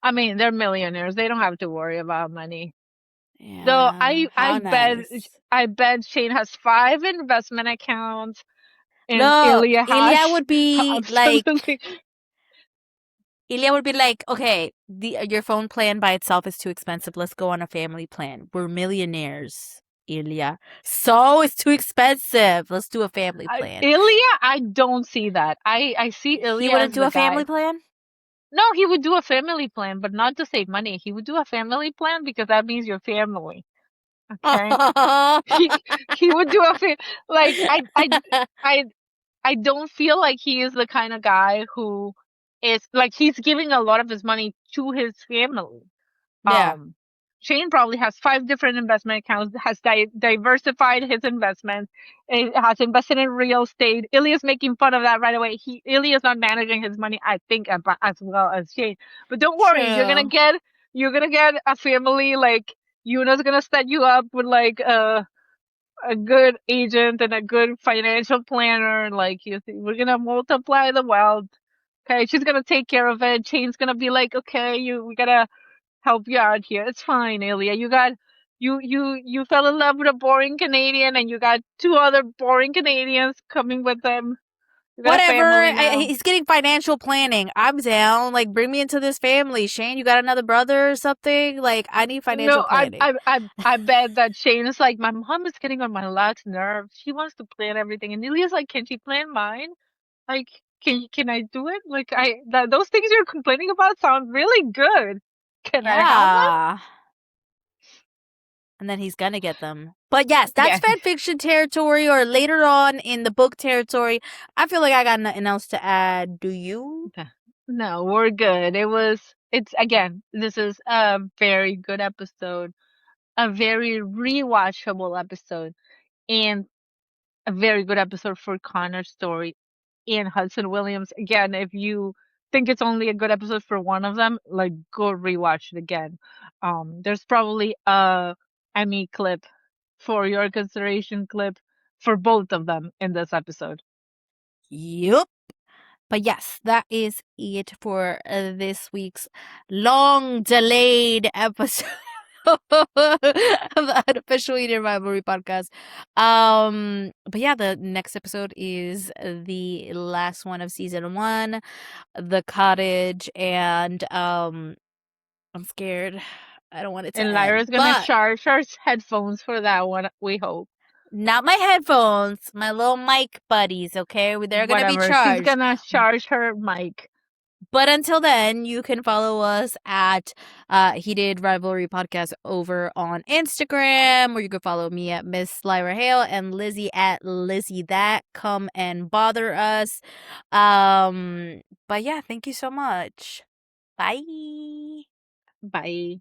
I mean, they're millionaires. They don't have to worry about money. Though Yeah, I how nice. I bet Shane has 5 investment accounts and Look, Ilya has absolutely Ilya would be like, okay, your phone plan by itself is too expensive. Let's go on a family plan. We're millionaires, Ilya. So it's too expensive. Let's do a family plan. Ilya. I don't see that. I see He Ilya wouldn't as do the a family guy. plan? No, he would do a family plan, but not to save money. He would do a family plan because that means your family. Okay. He would do like I I don't feel like he is the kind of guy who is like he's giving a lot of his money to his family. Yeah, Um, Shane probably has 5 different investment accounts, has diversified his investments, has invested in real estate. Ilya's making fun of that right away. Ilya's not managing his money, I think, as well as Shane. But don't worry, true. you're gonna get a family like Yuna's gonna set you up with like a good agent and a good financial planner. Like you see, we're gonna multiply the wealth. Okay, she's gonna take care of it. Shane's gonna be like, okay, we gotta help you out here. It's fine, Ilya. You fell in love with a boring Canadian, and you got 2 other boring Canadians coming with them. You got a Whatever. family now. He's getting financial planning. I'm down. Like, bring me into this family. Shane, you got another brother or something? Like, I need financial No, planning. I bet that Shane is like, my mom is getting on my last nerve. She wants to plan everything, and Ilya's like, can she plan mine? Like, can I do it? Like, those things you're complaining about sound really good. Can I have them? Yeah. And then he's gonna get them. But yes, that's Yeah. fan fiction territory or later on in the book territory. I feel like I got nothing else to add. Do you? No, we're good. It's again, this is a very good episode, a very rewatchable episode, and a very good episode for Connor's story and Hudson Williams. Again, if you think it's only a good episode for one of them, like go rewatch it again. There's probably a Emmy clip for your consideration clip for both of them in this episode. Yup. But yes, that is it for this week's long delayed episode of the Unofficial Heated Rivalry podcast. But yeah, the next episode is the last one of season 1, The Cottage, and I'm scared. I don't want it to And end. Lyra's gonna But charge her headphones for that one, we hope. not my headphones, my little mic buddies, okay? They're gonna be Whatever. She's charged. gonna charge her mic. But until then, you can follow us at Heated Rivalry Podcast over on Instagram, or you can follow me at Miss Lyra Hale and Lizzie at Lizzie That. Come and bother us. But yeah, thank you so much. Bye. Bye.